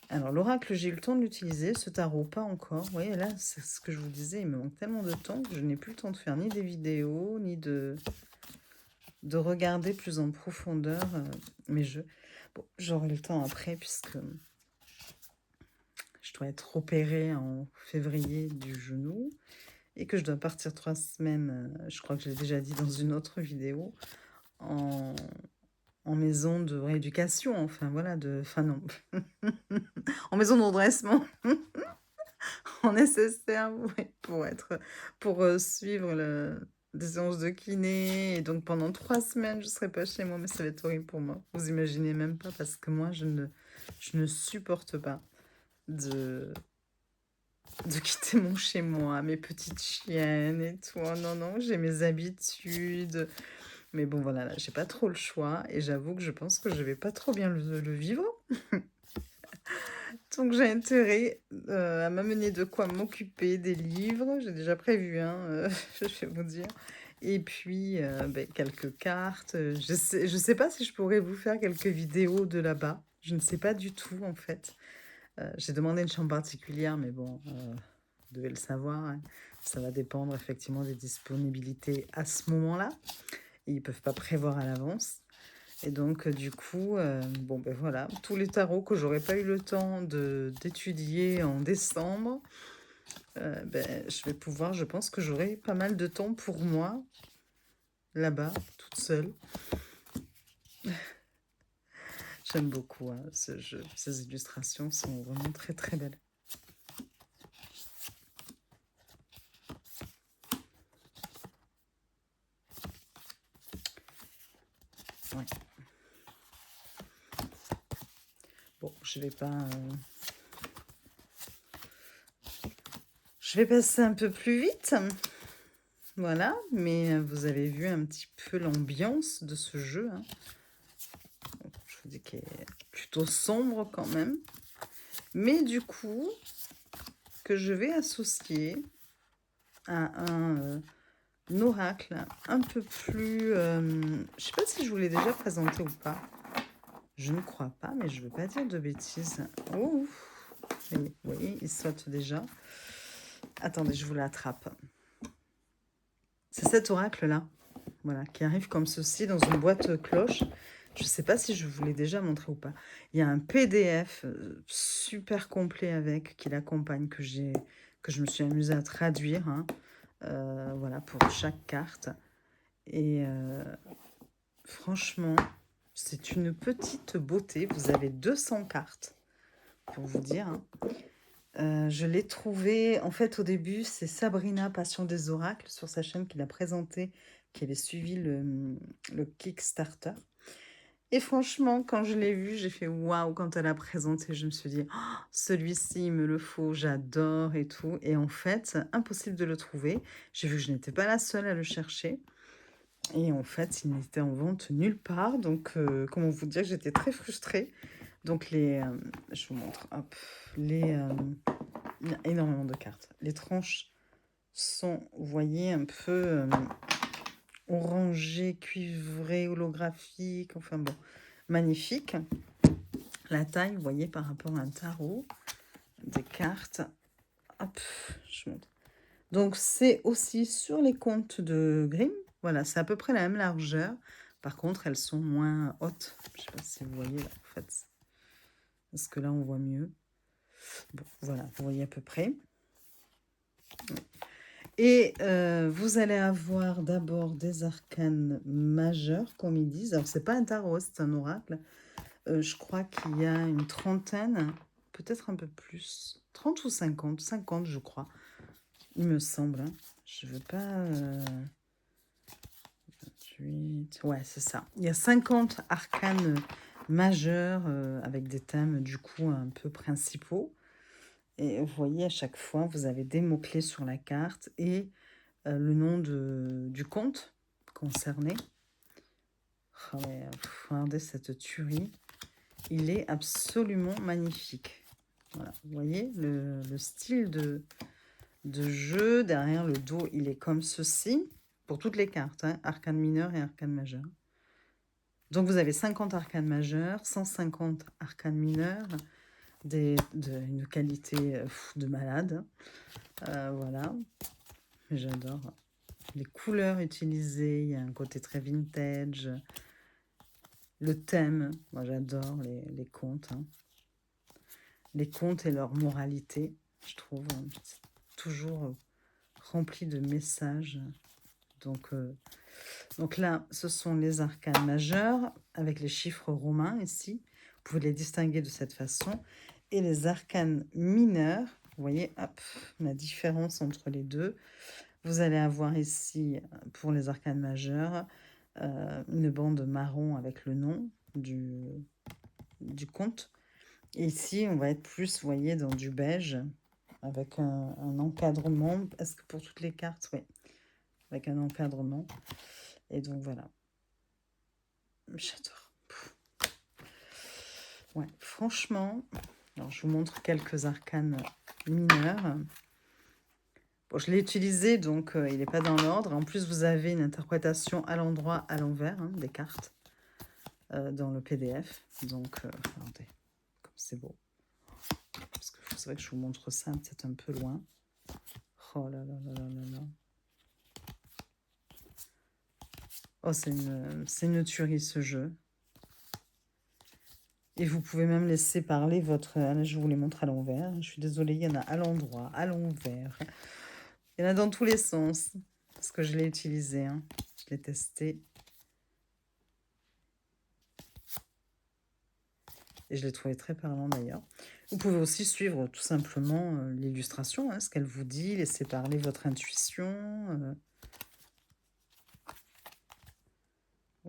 Alors, l'oracle, j'ai eu le temps de l'utiliser. Ce tarot, pas encore. Vous voyez, là, c'est ce que je vous disais. Il me manque tellement de temps que je n'ai plus le temps de faire ni des vidéos, ni de regarder plus en profondeur mes jeux. Bon, j'aurai le temps après, puisque je dois être opérée en février du genou et que je dois partir 3 semaines, je crois que je l'ai déjà dit dans une autre vidéo, en maison de rééducation, enfin voilà, enfin non, en maison de redressement, en nécessaire pour suivre des séances de kiné. Et donc pendant 3 semaines, je ne serai pas chez moi, mais ça va être horrible pour moi. Vous imaginez même pas, parce que moi, je ne supporte pas de quitter mon chez moi, mes petites chiennes et tout. Oh non, non, j'ai mes habitudes. Mais bon, voilà, là, j'ai pas trop le choix. Et j'avoue que je pense que je vais pas trop bien le vivre. Donc j'ai intérêt à m'amener de quoi m'occuper, des livres. J'ai déjà prévu, hein, je vais vous dire. Et puis, quelques cartes. Je sais pas si je pourrais vous faire quelques vidéos de là-bas. Je ne sais pas du tout, en fait. J'ai demandé une chambre particulière, mais bon, vous devez le savoir, hein. Ça va dépendre effectivement des disponibilités à ce moment-là. Et ils ne peuvent pas prévoir à l'avance. Et donc, du coup, bon, ben voilà, tous les tarots que j'aurais pas eu le temps d'étudier en décembre, je vais pouvoir, je pense que j'aurai pas mal de temps pour moi, là-bas, toute seule. J'aime beaucoup hein, ce jeu. Ces illustrations sont vraiment très très belles. Ouais. Bon, je vais pas... Je vais passer un peu plus vite. Voilà, mais vous avez vu un petit peu l'ambiance de ce jeu. Hein. Je vous dis qu'il est plutôt sombre quand même. Mais du coup, que je vais associer à un oracle un peu plus... je ne sais pas si je vous l'ai déjà présenté ou pas. Je ne crois pas, mais je ne veux pas dire de bêtises. Oh, vous voyez, il saute déjà. Attendez, je vous l'attrape. C'est cet oracle-là, voilà, qui arrive comme ceci dans une boîte cloche. Je ne sais pas si je vous l'ai déjà montré ou pas. Il y a un PDF super complet avec, qui l'accompagne, que je me suis amusée à traduire, hein, voilà, pour chaque carte. Et franchement, c'est une petite beauté. Vous avez 200 cartes, pour vous dire. Hein. Je l'ai trouvé, en fait, au début, c'est Sabrina, Passion des Oracles, sur sa chaîne qui l'a présenté, qui avait suivi le Kickstarter. Et franchement, quand je l'ai vu, j'ai fait waouh. Quand elle a présenté, je me suis dit, oh, celui-ci, il me le faut, j'adore et tout. Et en fait, impossible de le trouver. J'ai vu que je n'étais pas la seule à le chercher. Et en fait, il n'était en vente nulle part. Donc, comment vous dire, j'étais très frustrée. Donc, je vous montre, hop, il y a énormément de cartes. Les tranches sont, vous voyez, un peu orangé, cuivré, holographique, enfin bon, magnifique. La taille, vous voyez, par rapport à un tarot, des cartes. Hop, je montre. Donc, c'est aussi sur les comptes de Grimm. Voilà, c'est à peu près la même largeur. Par contre, elles sont moins hautes. Je ne sais pas si vous voyez là, en fait. Parce que là, on voit mieux. Bon, voilà, vous voyez à peu près. Et vous allez avoir d'abord des arcanes majeurs, comme ils disent. Alors, c'est pas un tarot, c'est un oracle. Je crois qu'il y a une trentaine, peut-être un peu plus. 30 ou 50, 50 je crois, il me semble. Hein. Je veux pas... 8. Ouais, c'est ça. Il y a 50 arcanes majeurs avec des thèmes du coup un peu principaux. Et vous voyez, à chaque fois, vous avez des mots-clés sur la carte et le nom du conte concerné. Oh, mais, regardez cette tuerie. Il est absolument magnifique. Voilà, vous voyez le style de jeu. Derrière le dos, il est comme ceci. Pour toutes les cartes, hein, arcane mineure et arcane majeure. Donc vous avez 50 arcanes majeures, 150 arcanes mineures, une qualité de malade. Voilà, j'adore les couleurs utilisées, il y a un côté très vintage. Le thème, moi j'adore les contes. Hein. Les contes et leur moralité, je trouve, c'est toujours rempli de messages. Donc là, ce sont les arcanes majeures avec les chiffres romains ici. Vous pouvez les distinguer de cette façon. Et les arcanes mineurs, vous voyez, hop, la différence entre les deux. Vous allez avoir ici, pour les arcanes majeures, une bande marron avec le nom du conte. Et ici, on va être plus, vous voyez, dans du beige, avec un encadrement. Est-ce que pour toutes les cartes? Oui, avec un encadrement. Et donc, voilà. J'adore. Ouais, franchement, alors je vous montre quelques arcanes mineurs. Bon, je l'ai utilisé, donc il n'est pas dans l'ordre. En plus, vous avez une interprétation à l'endroit, à l'envers, hein, des cartes dans le PDF. Donc, regardez, comme c'est beau. Parce que c'est vrai que je vous montre ça peut-être un peu loin. Oh là là là là là là. Oh, c'est une tuerie, ce jeu. Et vous pouvez même laisser parler votre... Là, je vous les montre à l'envers. Je suis désolée, il y en a à l'endroit, à l'envers. Il y en a dans tous les sens. Parce que je l'ai utilisé. Hein. Je l'ai testé. Et je l'ai trouvé très parlant d'ailleurs. Vous pouvez aussi suivre tout simplement l'illustration, hein, ce qu'elle vous dit, laisser parler votre intuition.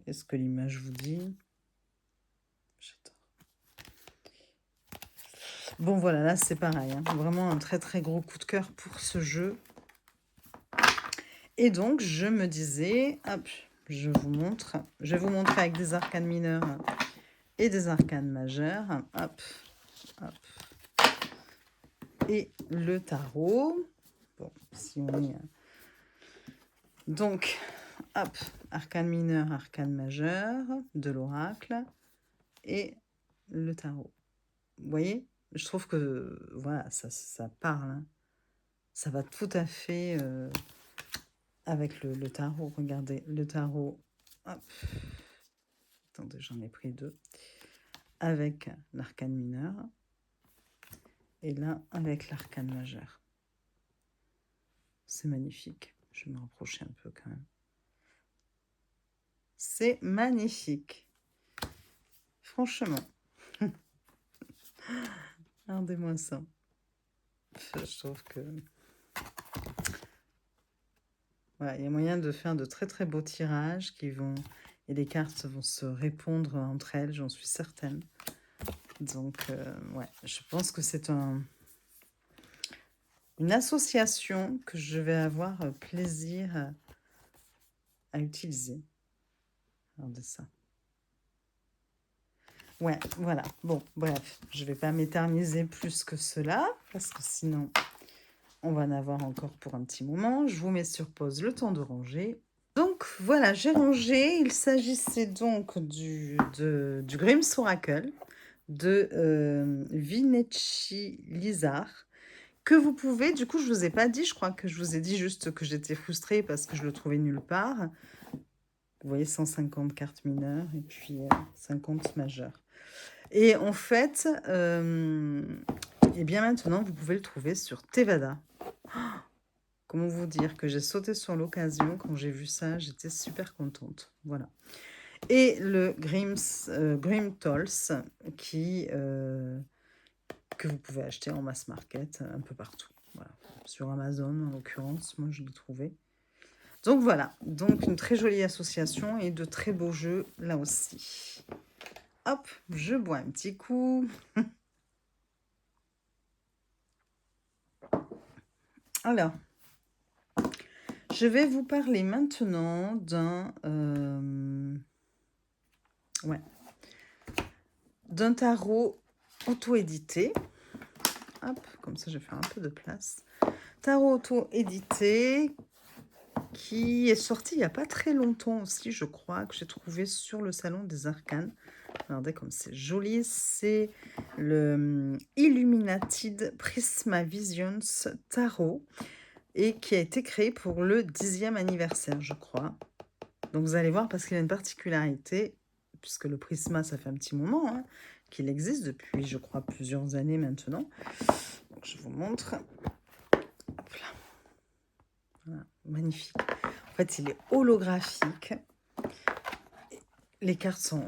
Est-ce que l'image vous dit? J'adore. Bon voilà, là c'est pareil. Hein, vraiment un très très gros coup de cœur pour ce jeu. Et donc je me disais, hop, je vous montre. Je vais vous montrer avec des arcanes mineures et des arcanes majeures. Hop, hop. Et le tarot. Bon, si on est... Donc, hop, arcane mineur, arcane majeur, de l'oracle et le tarot. Vous voyez, je trouve que voilà, ça parle. Hein. Ça va tout à fait avec le tarot. Regardez, le tarot. Hop. Attendez, j'en ai pris deux. Avec l'arcane mineur. Et là, avec l'arcane majeur. C'est magnifique. Je vais me rapprocher un peu quand même. C'est magnifique. Franchement. Regardez-moi ça. Je trouve que... Voilà, il y a moyen de faire de très très beaux tirages qui vont... Et les cartes vont se répondre entre elles, j'en suis certaine. Donc, ouais, je pense que c'est une association que je vais avoir plaisir à utiliser. Regardez ça. Ouais, voilà. Bon, bref, je ne vais pas m'éterniser plus que cela, parce que sinon, on va en avoir encore pour un petit moment. Je vous mets sur pause le temps de ranger. Donc, voilà, j'ai rangé. Il s'agissait donc du Grimm's Oracle de Vineci Lizard, que vous pouvez, du coup, je vous ai pas dit, je crois que je vous ai dit juste que j'étais frustrée parce que je le trouvais nulle part. Vous voyez, 150 cartes mineures et puis 50 majeures. Et en fait, et bien maintenant, vous pouvez le trouver sur Tevada. Comment vous dire que j'ai sauté sur l'occasion. Quand j'ai vu ça, j'étais super contente. Voilà. Et le Grim Tolls que vous pouvez acheter en mass market un peu partout. Voilà. Sur Amazon, en l'occurrence, moi je l'ai trouvé. Donc voilà, donc une très jolie association et de très beaux jeux là aussi. Hop, je bois un petit coup. Alors, je vais vous parler maintenant ouais, d'un tarot auto-édité. Hop, comme ça je vais faire un peu de place. Tarot auto-édité qui est sorti il n'y a pas très longtemps aussi, je crois, que j'ai trouvé sur le Salon des Arcanes. Regardez comme c'est joli, c'est le Illuminated Prisma Visions Tarot et qui a été créé pour le 10e anniversaire, je crois. Donc vous allez voir, parce qu'il a une particularité, puisque le Prisma, ça fait un petit moment qu'il existe, depuis, je crois, plusieurs années maintenant. Donc je vous montre. Hop là. Voilà, magnifique. En fait, il est holographique. Les cartes sont...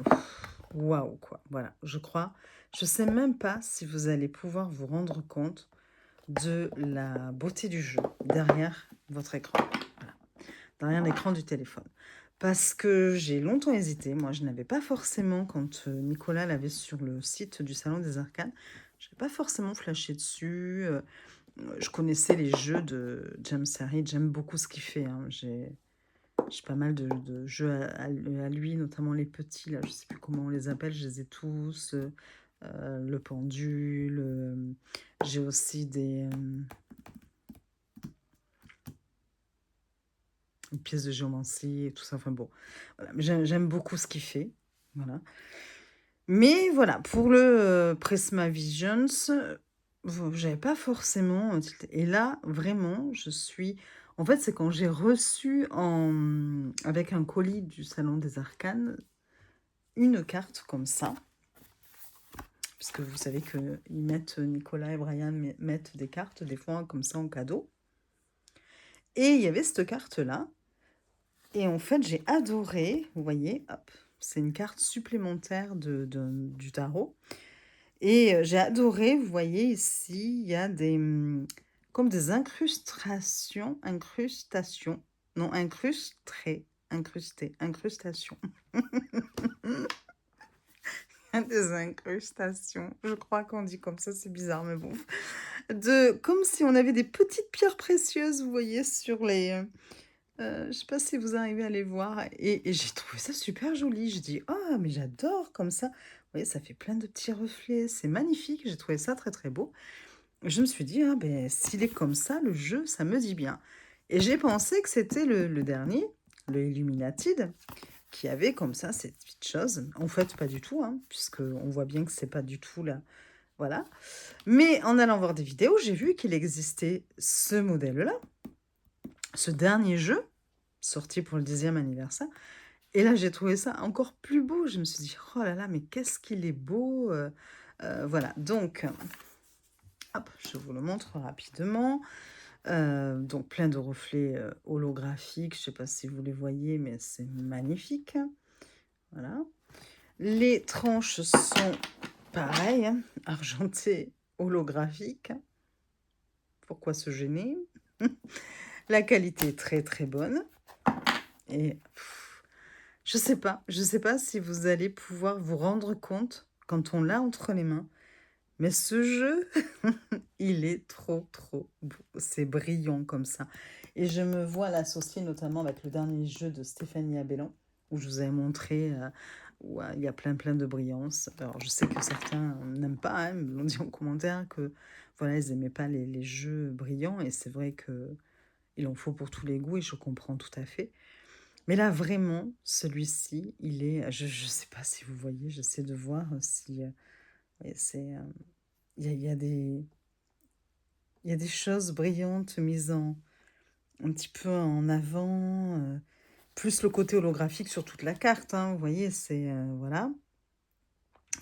Waouh, quoi. Voilà, je crois. Je ne sais même pas si vous allez pouvoir vous rendre compte de la beauté du jeu derrière votre écran. Voilà. Derrière l'écran du téléphone. Parce que j'ai longtemps hésité. Moi, je n'avais pas forcément, quand Nicolas l'avait sur le site du Salon des Arcanes, je n'avais pas forcément flashé dessus. Je connaissais les jeux de James Harry. J'aime beaucoup ce qu'il fait. J'ai pas mal de jeux à lui, notamment les petits. Là, je ne sais plus comment on les appelle. Je les ai tous. Le pendule. J'ai aussi des... une pièce de géomancie et tout ça. Enfin bon, voilà. J'aime beaucoup ce qu'il fait. Voilà. Mais voilà, pour le Prisma Visions, j'avais pas forcément... Et là, vraiment, je suis... En fait, c'est quand j'ai reçu avec un colis du Salon des Arcanes une carte comme ça. Puisque vous savez qu'ils mettent, Nicolas et Brian mettent des cartes, des fois, comme ça, en cadeau. Et il y avait cette carte-là. Et en fait, j'ai adoré, vous voyez, hop, c'est une carte supplémentaire du tarot. Et j'ai adoré, vous voyez ici, il y a des comme des incrustations, non, incrustations. Des incrustations, je crois qu'on dit comme ça, c'est bizarre, mais bon. Comme si on avait des petites pierres précieuses, vous voyez, sur les... je sais pas si vous arrivez à les voir. Et j'ai trouvé ça super joli. Je dis, oh, mais j'adore comme ça. Vous voyez, ça fait plein de petits reflets. C'est magnifique. J'ai trouvé ça très, très beau. Je me suis dit, ah, ben, s'il est comme ça, le jeu, ça me dit bien. Et j'ai pensé que c'était le dernier, le Illuminated, qui avait comme ça cette petite chose. En fait, pas du tout, puisqu'on voit bien que c'est pas du tout là. Voilà. Mais en allant voir des vidéos, j'ai vu qu'il existait ce modèle-là, ce dernier jeu, sorti pour le 10e anniversaire. Et là, j'ai trouvé ça encore plus beau. Je me suis dit, oh là là, mais qu'est-ce qu'il est beau. Voilà, donc, hop, je vous le montre rapidement. Donc, plein de reflets holographiques. Je ne sais pas si vous les voyez, mais c'est magnifique. Voilà. Les tranches sont pareilles, argentées, holographiques. Pourquoi se gêner? La qualité est très très bonne. Et je sais pas si vous allez pouvoir vous rendre compte quand on l'a entre les mains. Mais ce jeu, il est trop trop beau. C'est brillant comme ça. Et je me vois l'associer notamment avec le dernier jeu de Stéphanie Abellan, où je vous avais montré où il y a plein plein de brillance. Alors je sais que certains n'aiment pas, me l'ont dit en commentaire, que voilà, ils n'aimaient pas les jeux brillants. Et c'est vrai que il en faut pour tous les goûts et je comprends tout à fait. Mais là, vraiment, celui-ci, il est... Je ne sais pas si vous voyez, j'essaie de voir si... ouais, c'est... il y a des... Il y a des choses brillantes mises un petit peu en avant, plus le côté holographique sur toute la carte, vous voyez, c'est... voilà.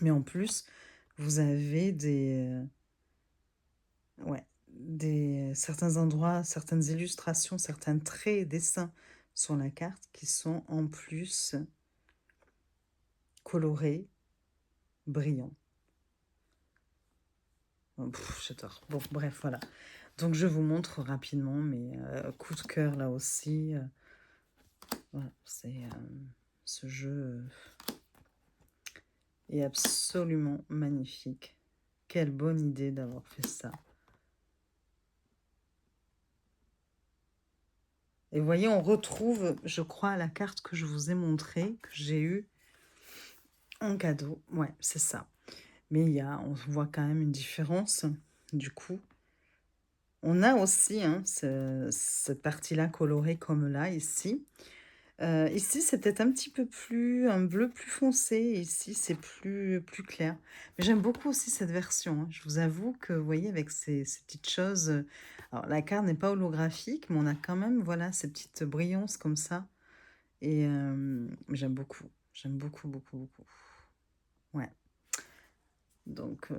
Mais en plus, vous avez ouais, certains endroits, certaines illustrations, certains traits, dessins sur la carte qui sont en plus colorés, brillants. J'adore. Bon, bref, voilà. Donc, je vous montre rapidement mes coups de cœur là aussi. Voilà, ce jeu est absolument magnifique. Quelle bonne idée d'avoir fait ça. Et vous voyez, on retrouve, je crois, la carte que je vous ai montrée, que j'ai eue en cadeau. Ouais, c'est ça. Mais on voit quand même une différence, du coup. On a aussi cette partie-là colorée comme là, ici. Ici, c'est peut-être un petit peu plus, un bleu plus foncé. Ici, c'est plus clair. Mais j'aime beaucoup aussi cette version, hein. Je vous avoue que, vous voyez, avec ces petites choses... alors, la carte n'est pas holographique, mais on a quand même, voilà, ces petites brillances comme ça. Et j'aime beaucoup. J'aime beaucoup, beaucoup, beaucoup. Ouais. Donc,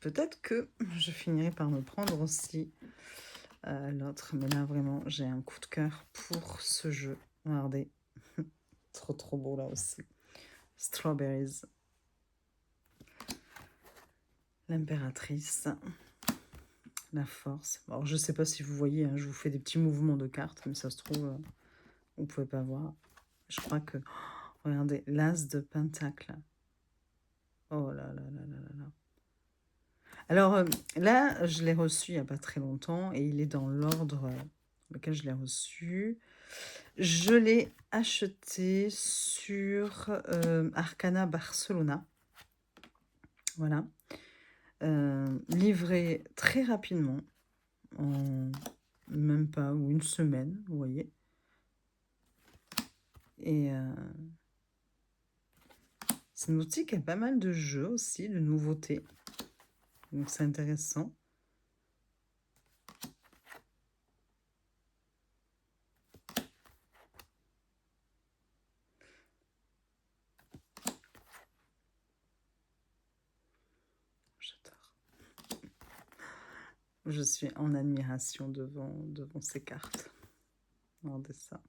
peut-être que je finirai par me prendre aussi l'autre. Mais là, vraiment, j'ai un coup de cœur pour ce jeu. Regardez. Trop, trop beau là aussi. Strawberries. L'impératrice. La force. Alors, je sais pas si vous voyez, hein, je vous fais des petits mouvements de cartes, mais ça se trouve, vous pouvez pas voir. Je crois que... oh, regardez, l'as de pentacle. Oh là là là là là là. Alors, là, je l'ai reçu il n'y a pas très longtemps, et il est dans l'ordre dans lequel je l'ai reçu. Je l'ai acheté sur Arcana Barcelona. Voilà. Livré très rapidement, en même pas ou une semaine, vous voyez. Et c'est une boutique qui a pas mal de jeux aussi, de nouveautés. Donc c'est intéressant. J'adore. Je suis en admiration devant ces cartes. Regardez ça.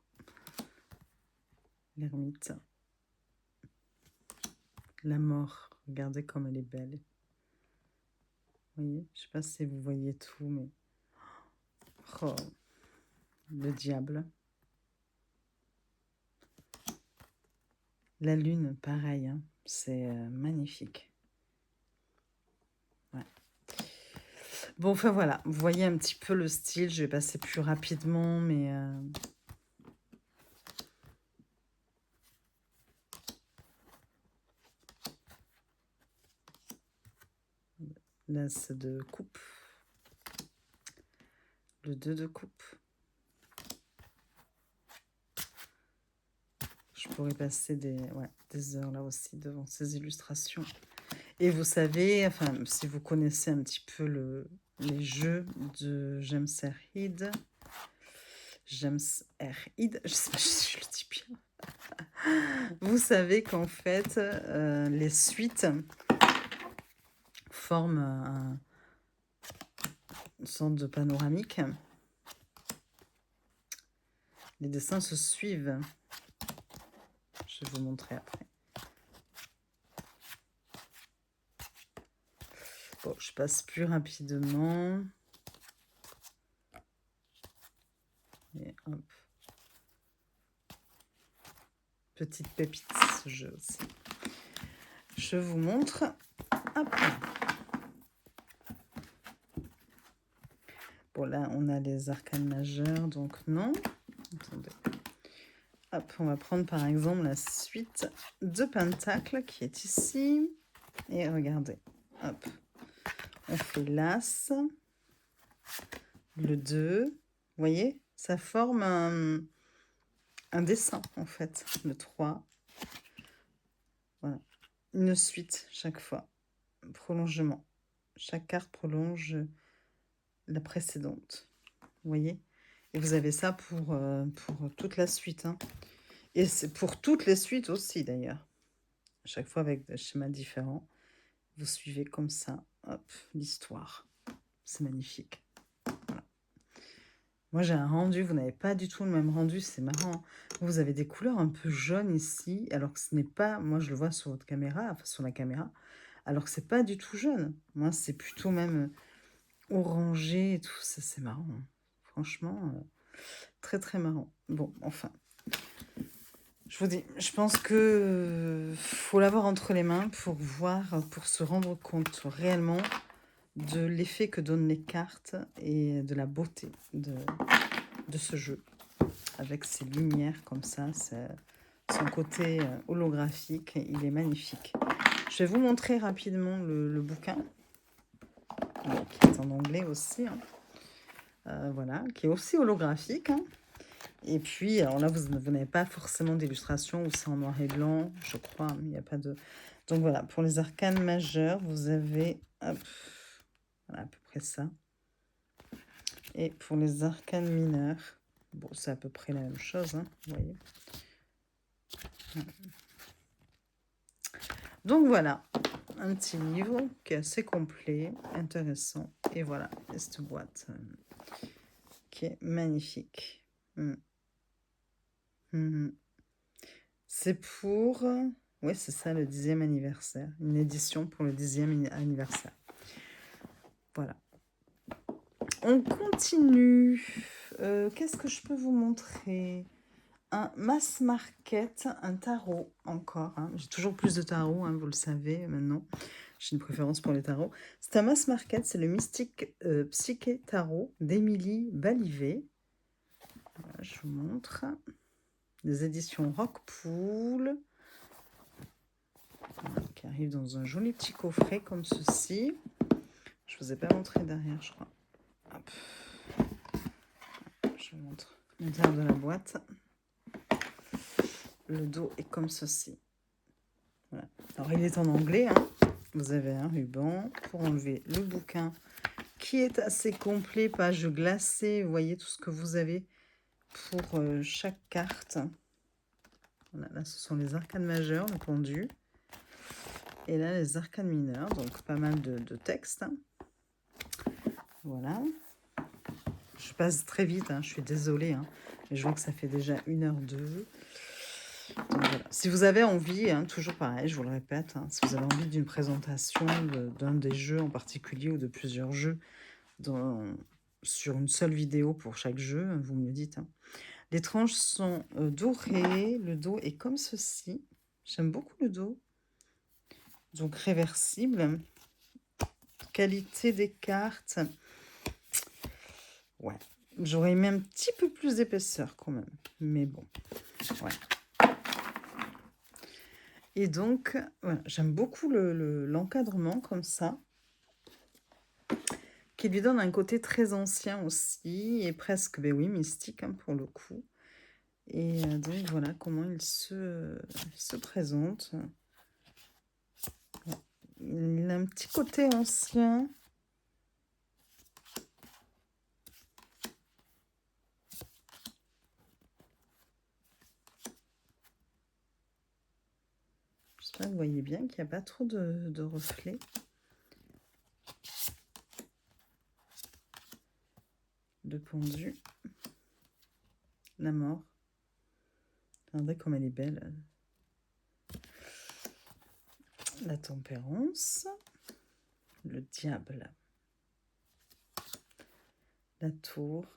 L'ermite. La mort. Regardez comme elle est belle. Vous voyez, je sais pas si vous voyez tout, mais... oh, le diable. La lune, pareil, hein. C'est magnifique. Ouais. Bon, enfin voilà, vous voyez un petit peu le style. Je vais passer plus rapidement, mais... l'as de coupe. Le 2 de coupe. Je pourrais passer des heures là aussi devant ces illustrations. Et vous savez, enfin, si vous connaissez un petit peu les jeux de James Herhid, je sais pas si je le dis bien, vous savez qu'en fait, les suites forment une sorte de panoramique. Les dessins se suivent. Je vais vous montrer après. Bon, je passe plus rapidement. Et hop. Petite pépite, ce jeu aussi. Je vous montre. Hop. Bon, là, on a les arcanes majeures, donc non. Attendez. Hop, on va prendre par exemple la suite de Pentacle qui est ici. Et regardez, hop, on fait l'As, le 2. Vous voyez, ça forme un dessin en fait, le 3. Voilà, une suite chaque fois, prolongement. Chaque carte prolonge la précédente. Vous voyez? Et vous avez ça pour toute la suite, hein. Et c'est pour toutes les suites aussi, d'ailleurs. À chaque fois avec des schémas différents. Vous suivez comme ça, hop, l'histoire. C'est magnifique. Voilà. Moi, j'ai un rendu. Vous n'avez pas du tout le même rendu. C'est marrant. Vous avez des couleurs un peu jaunes ici, alors que ce n'est pas... Moi, je le vois sur votre caméra, enfin sur la caméra, alors que c'est pas du tout jaune. Moi, c'est plutôt même orangé et tout. Ça, c'est marrant. Franchement, très, très marrant. Bon, enfin... Je vous dis, je pense que faut l'avoir entre les mains pour voir, pour se rendre compte réellement de l'effet que donnent les cartes et de la beauté de ce jeu. Avec ses lumières comme ça, son côté holographique, il est magnifique. Je vais vous montrer rapidement le bouquin, qui est en anglais aussi, hein. Voilà, qui est aussi holographique, hein. Et puis, alors là, vous n'avez pas forcément d'illustration, ou c'est en noir et blanc, je crois, mais il n'y a pas de... Donc voilà, pour les arcanes majeurs, vous avez hop, voilà, à peu près ça. Et pour les arcanes mineurs, bon, c'est à peu près la même chose, hein, vous voyez. Donc voilà, un petit livre qui est assez complet, intéressant. Et voilà, cette boîte qui est magnifique. C'est pour... Oui, c'est ça, le 10e anniversaire. Une édition pour le 10e anniversaire. Voilà. On continue. Qu'est-ce que je peux vous montrer? Un mass market, un tarot encore, hein. J'ai toujours plus de tarot, hein, vous le savez maintenant. J'ai une préférence pour les tarots. C'est un mass market, c'est le Mystique Psyché Tarot d'Émilie Balivet. Voilà, je vous montre. Des éditions Rockpool. Voilà, qui arrive dans un joli petit coffret comme ceci. Je vous ai pas montré derrière, je crois. Hop. Je vous montre l'intérieur de la boîte. Le dos est comme ceci. Voilà. Alors, il est en anglais, hein. Vous avez un ruban pour enlever le bouquin qui est assez complet, page glacée. Vous voyez tout ce que vous avez pour chaque carte. Voilà, là, ce sont les arcanes majeures, le pendu. Et là, les arcanes mineures, donc pas mal de textes, hein. Voilà. Je passe très vite, hein, je suis désolée, hein, mais je vois que ça fait déjà 1h02. Donc voilà. Si vous avez envie, hein, toujours pareil, je vous le répète, hein, si vous avez envie d'une présentation d'un des jeux en particulier ou de plusieurs jeux sur une seule vidéo pour chaque jeu, vous me le dites, hein. Les tranches sont dorées, le dos est comme ceci. J'aime beaucoup le dos. Donc réversible. Qualité des cartes. Ouais, j'aurais aimé un petit peu plus d'épaisseur quand même. Mais bon, ouais. Et donc, voilà, j'aime beaucoup l'encadrement comme ça, qui lui donne un côté très ancien aussi, et presque, ben oui, mystique, hein, pour le coup. Et donc, voilà comment il se présente. Il a un petit côté ancien. J'espère que vous voyez bien qu'il n'y a pas trop de reflets. De pendu. La mort. Regardez comme elle est belle. La tempérance. Le diable. La tour.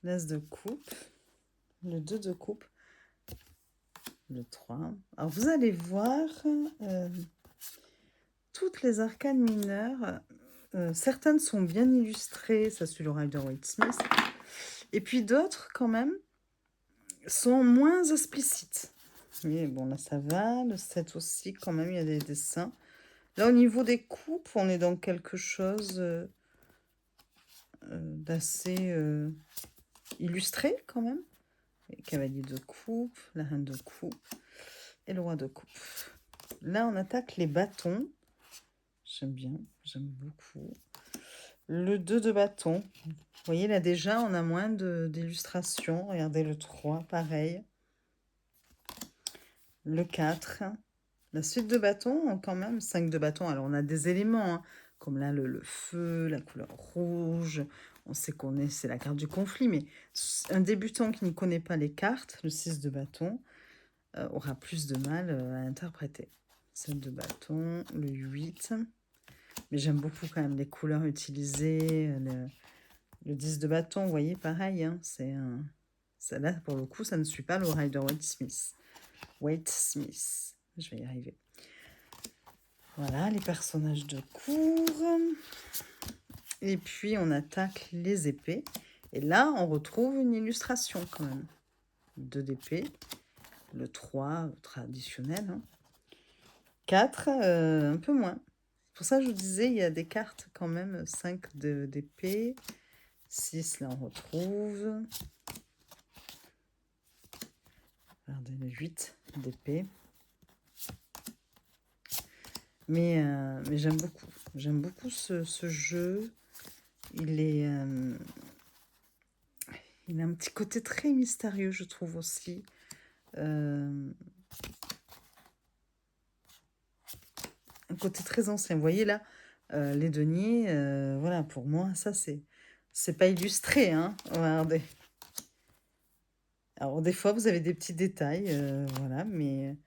L'as de coupe. Le 2 de coupe. Le 3. Alors, vous allez voir toutes les arcanes mineures. Certaines sont bien illustrées. Ça suit le Rider-Waite-Smith. Et puis d'autres, quand même, sont moins explicites. Mais bon, là, ça va. Le 7 aussi, quand même, il y a des dessins. Là, au niveau des coupes, on est dans quelque chose d'assez illustré, quand même. Les cavaliers de coupe, la reine de coupe et le roi de coupe. Là, on attaque les bâtons. J'aime bien, j'aime beaucoup. Le 2 de bâton. Vous voyez, là, déjà, on a moins d'illustrations. Regardez le 3, pareil. Le 4. La suite de bâton, quand même, 5 de bâton. Alors, on a des éléments, hein, comme là, le feu, la couleur rouge. On sait c'est la carte du conflit, mais un débutant qui ne connaît pas les cartes, le 6 de bâton. aura plus de mal à interpréter. 7 de bâton, le 8. Mais j'aime beaucoup quand même les couleurs utilisées. Le 10 de bâton, vous voyez, pareil. Hein, ça, là, pour le coup, ça ne suit pas le Rider-Waite-Smith. Waite-Smith. Je vais y arriver. Voilà, les personnages de cours. Et puis, on attaque les épées. Et là, on retrouve une illustration quand même. 2 d'épée. Le 3, traditionnel. Hein. 4, un peu moins. Pour ça, je vous disais, il y a des cartes quand même. 5 d'épée. 6, là, on retrouve. Regardez, le 8 d'épée. Mais j'aime beaucoup. J'aime beaucoup ce jeu. Il a un petit côté très mystérieux, je trouve aussi. Un côté très ancien. Vous voyez là, les deniers, voilà, pour moi, ça, c'est pas illustré. Hein. Regardez. Alors, des fois, vous avez des petits détails, voilà, mais...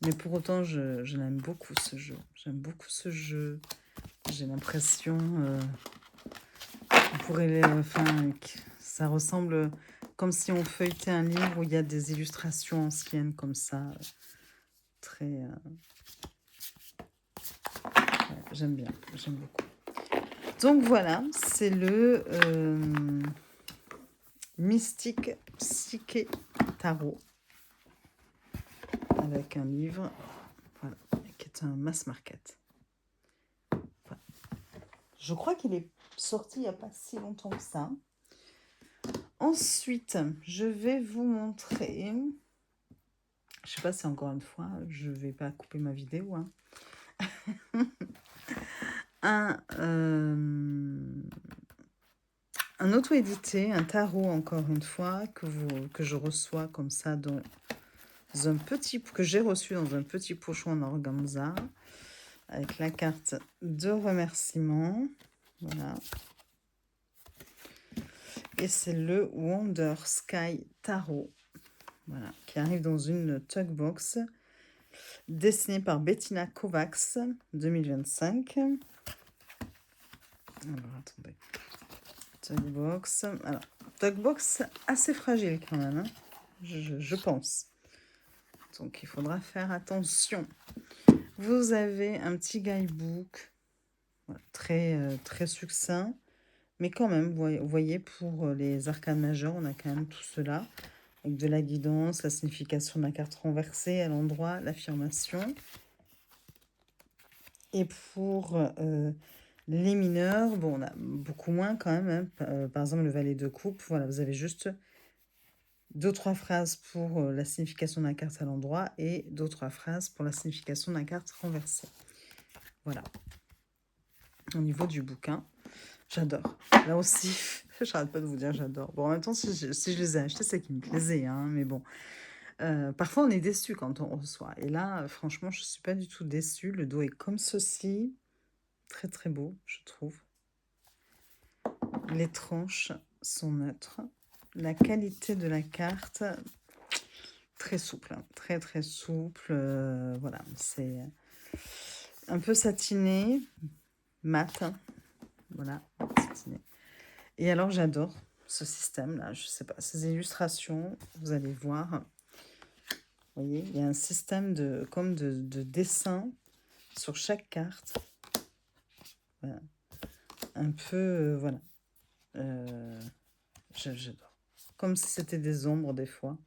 Mais pour autant, je l'aime beaucoup, ce jeu. J'aime beaucoup ce jeu. J'ai l'impression... on pourrait... Enfin, ça ressemble comme si on feuilletait un livre où il y a des illustrations anciennes comme ça. Très... ouais, j'aime bien, j'aime beaucoup. Donc voilà, c'est le Mystique Psyché Tarot. Avec un livre, voilà, qui est un mass market. Voilà. Je crois qu'il est sorti il n'y a pas si longtemps que ça. Ensuite, je vais vous montrer... Je ne sais pas si encore une fois, je ne vais pas couper ma vidéo. Hein. Un auto-édité, un tarot encore une fois, que je reçois comme ça dans un petit... que j'ai reçu dans un petit pochon en organza. Avec la carte de remerciement. Voilà. Et c'est le Wonder Sky Tarot. Voilà. Qui arrive dans une tugbox. Dessiné par Bettina Kovacs. 2025. Alors, attendez. Tugbox. Alors, tugbox assez fragile quand même. Hein, je pense. Donc, il faudra faire attention. Vous avez un petit guidebook. Voilà, très succinct. Mais quand même, vous voyez, pour les arcanes majeures, on a quand même tout cela. Avec de la guidance, la signification de la carte renversée à l'endroit, l'affirmation. Et pour les mineurs, bon, on a beaucoup moins quand même. Hein. Par exemple, le valet de coupe, voilà, vous avez juste 2-3 phrases pour la signification de la carte à l'endroit et 2-3 phrases pour la signification de la carte renversée. Voilà. Au niveau du bouquin, j'adore. Là aussi, j'arrête pas de vous dire j'adore. Bon, en même temps, si je les ai achetés, c'est qu'ils me plaisaient, hein, mais bon. Parfois, on est déçu quand on reçoit. Et là, franchement, je ne suis pas du tout déçue. Le dos est comme ceci. Très beau, je trouve. Les tranches sont neutres. La qualité de la carte, très souple. Hein, très souple. Voilà, c'est un peu satiné, mat. Hein, voilà, satiné. Et alors, j'adore ce système-là. Je sais pas, ces illustrations, vous allez voir. Vous voyez, il y a un système de dessin sur chaque carte. Voilà. Un peu, voilà. J'adore. Comme si c'était des ombres des fois.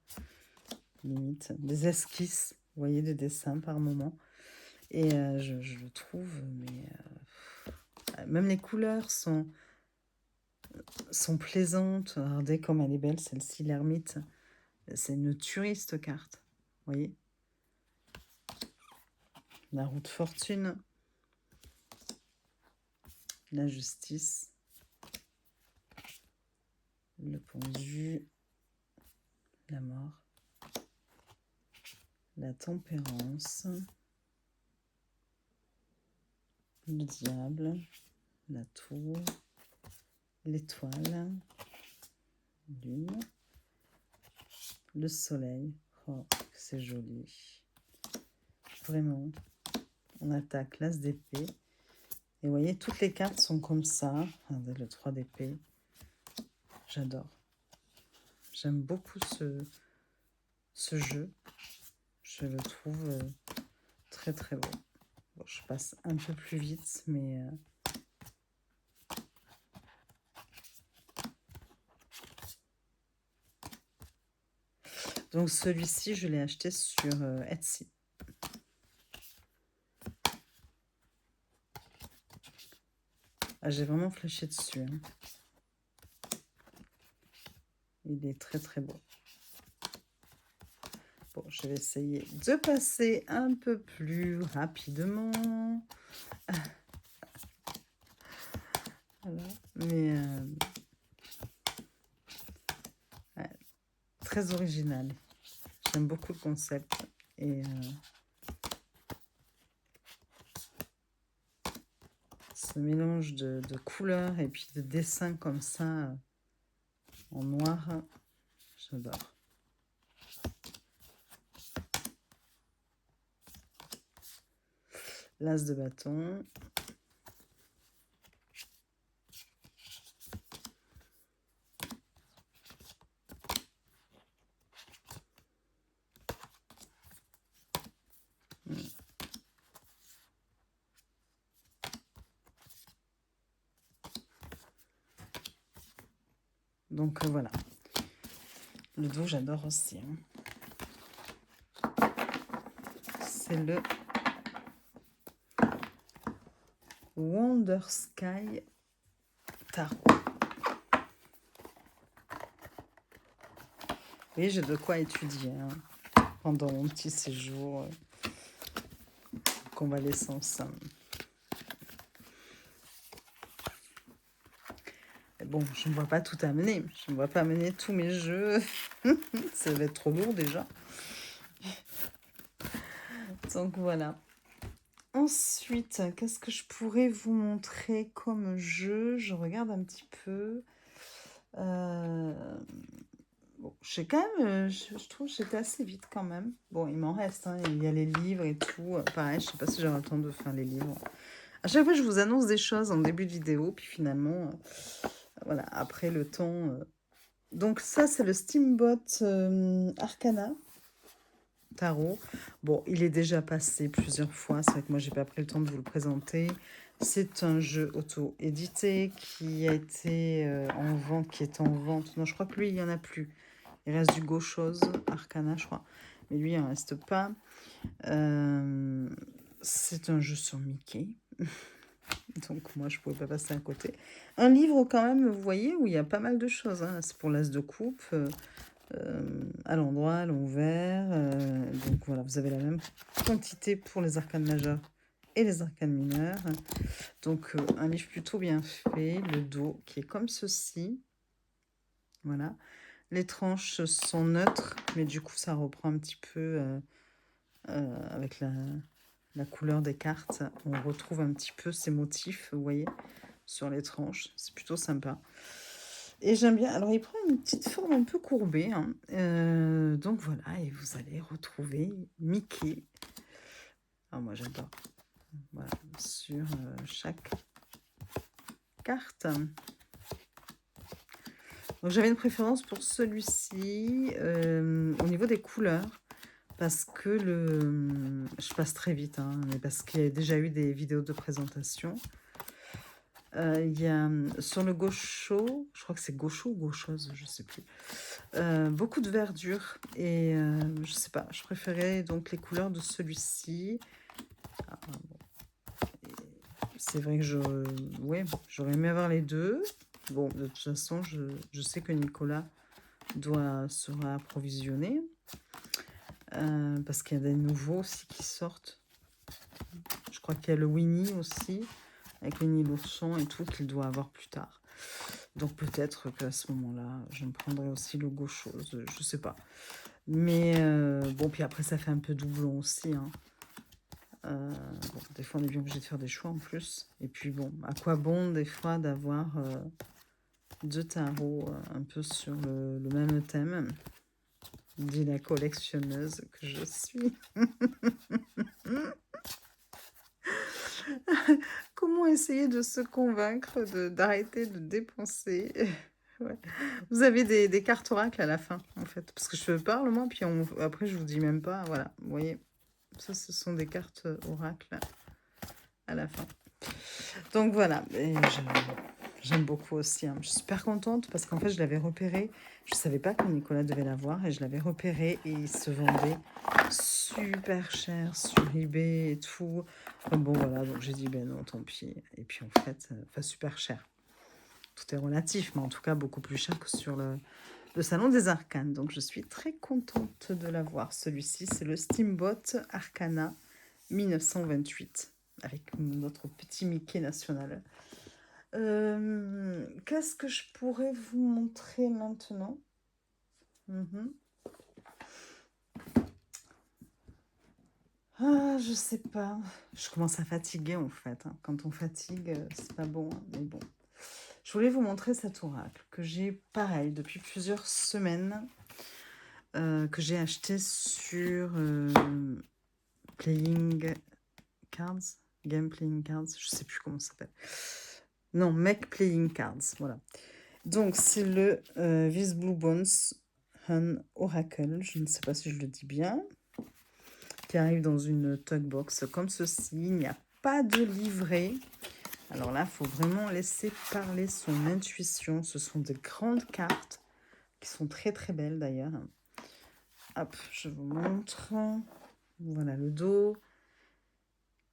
Limite. Des esquisses. Vous voyez, des dessins par moment. Et je le trouve, mais... même les couleurs sont plaisantes. Regardez comme elle est belle, celle-ci, l'ermite. C'est une tuerie, cette carte. Vous voyez, la roue de fortune. La justice. Le pendu. La mort. La tempérance. Le diable. La tour. L'étoile. lune, le soleil. Oh, c'est joli. Vraiment. On attaque l'as d'épée. Et vous voyez, toutes les cartes sont comme ça. Regardez, le 3 d'épée. J'adore. J'aime beaucoup ce jeu. Je le trouve très très beau. Bon, je passe un peu plus vite, mais... Donc celui-ci, je l'ai acheté sur Etsy. Ah, j'ai vraiment flashé dessus. Hein. Il est très très beau. Bon, je vais essayer de passer un peu plus rapidement. Voilà. Mais ouais, très original. J'aime beaucoup le concept. Et ce mélange de couleurs et puis de dessins comme ça en noir, j'adore. L'as de bâton. Donc voilà. Le dos, j'adore aussi. Hein. C'est le Wonder Sky Tarot. Oui, j'ai de quoi étudier hein, pendant mon petit séjour convalescence. Bon, je ne vois pas tout amener. Je ne vois pas amener tous mes jeux. Ça va être trop lourd déjà. Donc voilà. Ensuite, qu'est-ce que je pourrais vous montrer comme jeu? Je regarde un petit peu. Bon, je sais quand même, je trouve que j'étais assez vite quand même. Bon, il m'en reste, hein, il y a les livres et tout. Pareil, je sais pas si j'aurai le temps de faire les livres. À chaque fois, je vous annonce des choses en début de vidéo, puis finalement, voilà, après le temps. Donc ça, c'est le Steamboat Arcana Tarot. Bon, il est déjà passé plusieurs fois. C'est vrai que moi, j'ai pas pris le temps de vous le présenter. C'est un jeu auto-édité qui a été en vente, qui est en vente. Non, je crois que lui, il y en a plus. Il reste du Gauchose, Arcana, je crois. Mais lui, il n'en reste pas. C'est un jeu sur Mickey. Donc, moi, je ne pouvais pas passer à côté. Un livre, quand même, vous voyez, où il y a pas mal de choses. Hein. C'est pour l'as de coupe, à l'endroit, à l'envers. Donc, voilà, vous avez la même quantité pour les arcanes majeures et les arcanes mineures. Donc, un livre plutôt bien fait. Le dos qui est comme ceci. Voilà. Les tranches sont neutres, mais du coup, ça reprend un petit peu avec la couleur des cartes. On retrouve un petit peu ces motifs, vous voyez, sur les tranches. C'est plutôt sympa. Et j'aime bien. Alors, il prend une petite forme un peu courbée. Hein. Donc, voilà, et vous allez retrouver Mickey. Ah, moi, j'adore. Voilà, sur chaque carte. Donc j'avais une préférence pour celui-ci au niveau des couleurs parce que je passe très vite, hein, mais parce qu'il y a déjà eu des vidéos de présentation. Il y a sur le gaucho, je crois que c'est gaucho ou gauchose, je sais plus, beaucoup de verdure et je sais pas, je préférais donc les couleurs de celui-ci. Ah, bon. C'est vrai que j'aurais aimé avoir les deux. Bon, de toute façon, je sais que Nicolas sera approvisionné. Parce qu'il y a des nouveaux aussi qui sortent. Je crois qu'il y a le Winnie aussi, avec Winnie l'ourson et tout, qu'il doit avoir plus tard. Donc peut-être qu'à ce moment-là, je me prendrai aussi le gauchose, je sais pas. Mais bon, puis après, ça fait un peu doublon aussi. Hein. Bon, des fois, on est bien obligé de faire des choix en plus. Et puis bon, à quoi bon des fois d'avoir 2 tarots un peu sur le même thème, dit la collectionneuse que je suis. Comment essayer de se convaincre d'arrêter de dépenser? Ouais. Vous avez des cartes oracles à la fin, en fait, parce que je parle moi, puis après je vous dis même pas, voilà, vous voyez? Ça, ce sont des cartes oracles à la fin. Donc voilà, et j'aime beaucoup aussi, hein. Je suis super contente parce qu'en fait, je l'avais repéré. Je savais pas que Nicolas devait l'avoir et je l'avais repéré et il se vendait super cher sur eBay et tout. Enfin bon, voilà, donc j'ai dit, ben non, tant pis. Et puis en fait, enfin super cher. Tout est relatif, mais en tout cas beaucoup plus cher que sur le Salon des Arcanes. Donc je suis très contente de l'avoir. Celui-ci, c'est le Steamboat Arcana 1928 avec notre petit Mickey national. Qu'est-ce que je pourrais vous montrer maintenant? Ah, je sais pas. Je commence à fatiguer en fait, hein. Quand on fatigue, c'est pas bon, hein, mais bon. Je voulais vous montrer cet oracle que j'ai pareil depuis plusieurs semaines, que j'ai acheté sur Playing Cards, Game Playing Cards, je sais plus comment ça s'appelle. Non, Make Playing Cards, voilà. Donc, c'est le This Blue Bones Hun Oracle, je ne sais pas si je le dis bien, qui arrive dans une tugbox comme ceci. Il n'y a pas de livret. Alors là, il faut vraiment laisser parler son intuition. Ce sont de grandes cartes qui sont très très belles d'ailleurs. Hop, je vous montre. Voilà le dos.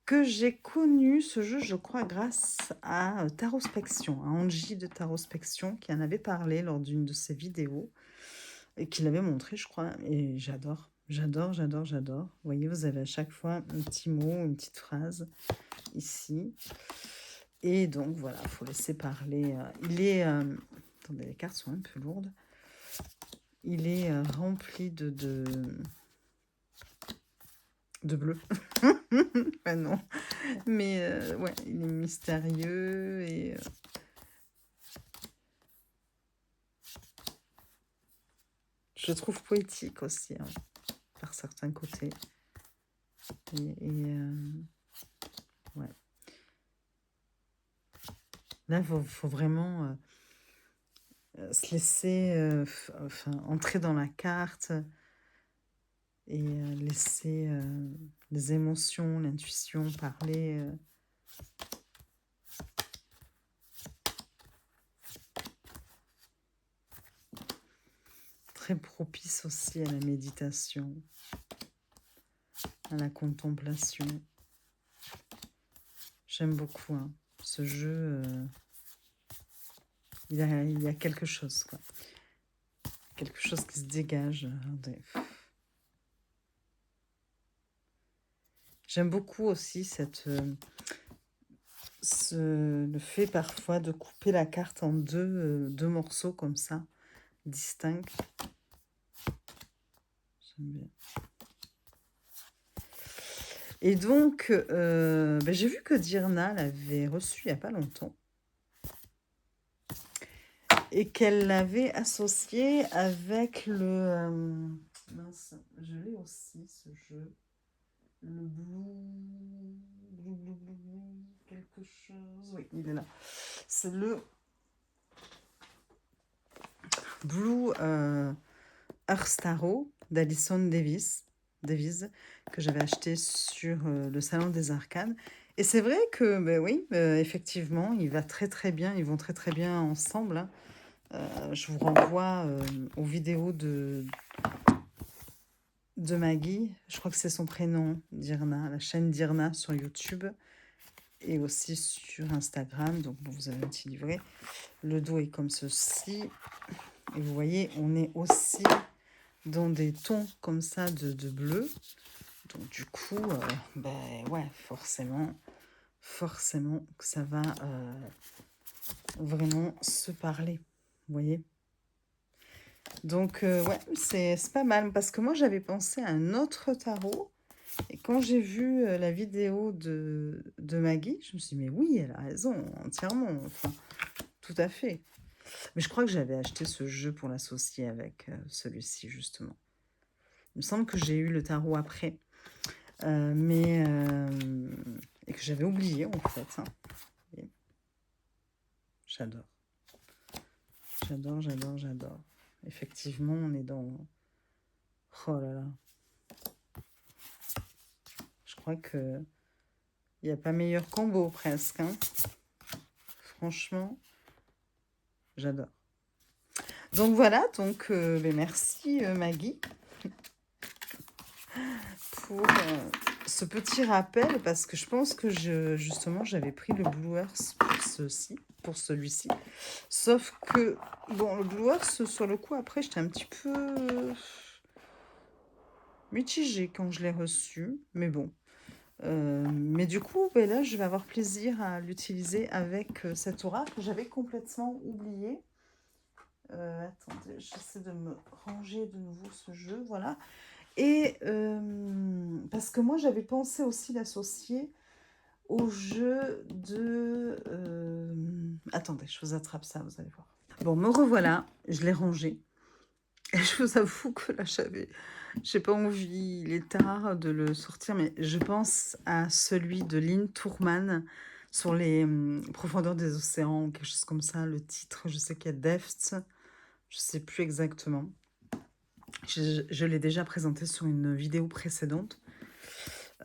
Que j'ai connu ce jeu, je crois, grâce à Tarospection, à Angie de Tarospection, qui en avait parlé lors d'une de ses vidéos et qui l'avait montré, je crois. Et j'adore, j'adore, j'adore, j'adore. Vous voyez, vous avez à chaque fois un petit mot, une petite phrase ici. Et donc, voilà, il faut laisser parler. Il est... attendez, les cartes sont un peu lourdes. Il est rempli de bleu. Ah non. Mais ouais, il est mystérieux et... je le trouve poétique aussi, hein, par certains côtés. Ouais. Là, il faut vraiment se laisser enfin, entrer dans la carte et laisser les émotions, l'intuition parler. Très propice aussi à la méditation, à la contemplation. J'aime beaucoup, hein, ce jeu. Il y a quelque chose, quoi. Quelque chose qui se dégage. J'aime beaucoup aussi le fait parfois de couper la carte en deux morceaux comme ça, distincts. J'aime bien. Et donc, ben, j'ai vu que Dirna l'avait reçu il n'y a pas longtemps. Et qu'elle l'avait associé avec le... mince, je l'ai aussi, ce jeu. Le quelque chose... Oui, il est là. C'est le Blue Earth Tarot d'Alison Davis, que j'avais acheté sur le Salon des Arcanes. Et c'est vrai que, ben oui, effectivement, il va très très bien, ils vont très très bien ensemble, hein. Je vous renvoie aux vidéos de Maggie, je crois que c'est son prénom, Dirna, la chaîne Dirna sur YouTube et aussi sur Instagram. Donc bon, vous avez un petit livret. Le dos est comme ceci. Et vous voyez, on est aussi dans des tons comme ça de bleu. Donc du coup, ben ouais, forcément que ça va vraiment se parler. Vous voyez? Donc ouais, c'est pas mal. Parce que moi, j'avais pensé à un autre tarot. Et quand j'ai vu la vidéo de Maggie, je me suis dit, mais oui, elle a raison, entièrement. Enfin, tout à fait. Mais je crois que j'avais acheté ce jeu pour l'associer avec celui-ci, justement. Il me semble que j'ai eu le tarot après, mais et que j'avais oublié, en fait. Hein. Et j'adore. J'adore, j'adore, j'adore. Effectivement, on est dans... Oh là là. Je crois que il n'y a pas meilleur combo, presque. Hein. Franchement, j'adore. Donc voilà, donc merci Maggie pour ce petit rappel, parce que je pense que justement j'avais pris le Blue Earth pour celui-ci. Sauf que, bon, le Blue Earth, sur le coup, après, j'étais un petit peu mitigée quand je l'ai reçu, mais bon. Mais du coup, ben là, je vais avoir plaisir à l'utiliser avec cet aura que j'avais complètement oublié. Attendez, j'essaie de me ranger de nouveau ce jeu, voilà. Et parce que moi, j'avais pensé aussi l'associer au jeu de... Attendez, je vous attrape ça, vous allez voir. Bon, me revoilà, je l'ai rangé. Et je vous avoue que là, j'ai pas envie, il est tard de le sortir, mais je pense à celui de Lynn Tourman sur les profondeurs des océans, quelque chose comme ça, le titre, je sais qu'il y a Depths, je sais plus exactement. Je l'ai déjà présenté sur une vidéo précédente.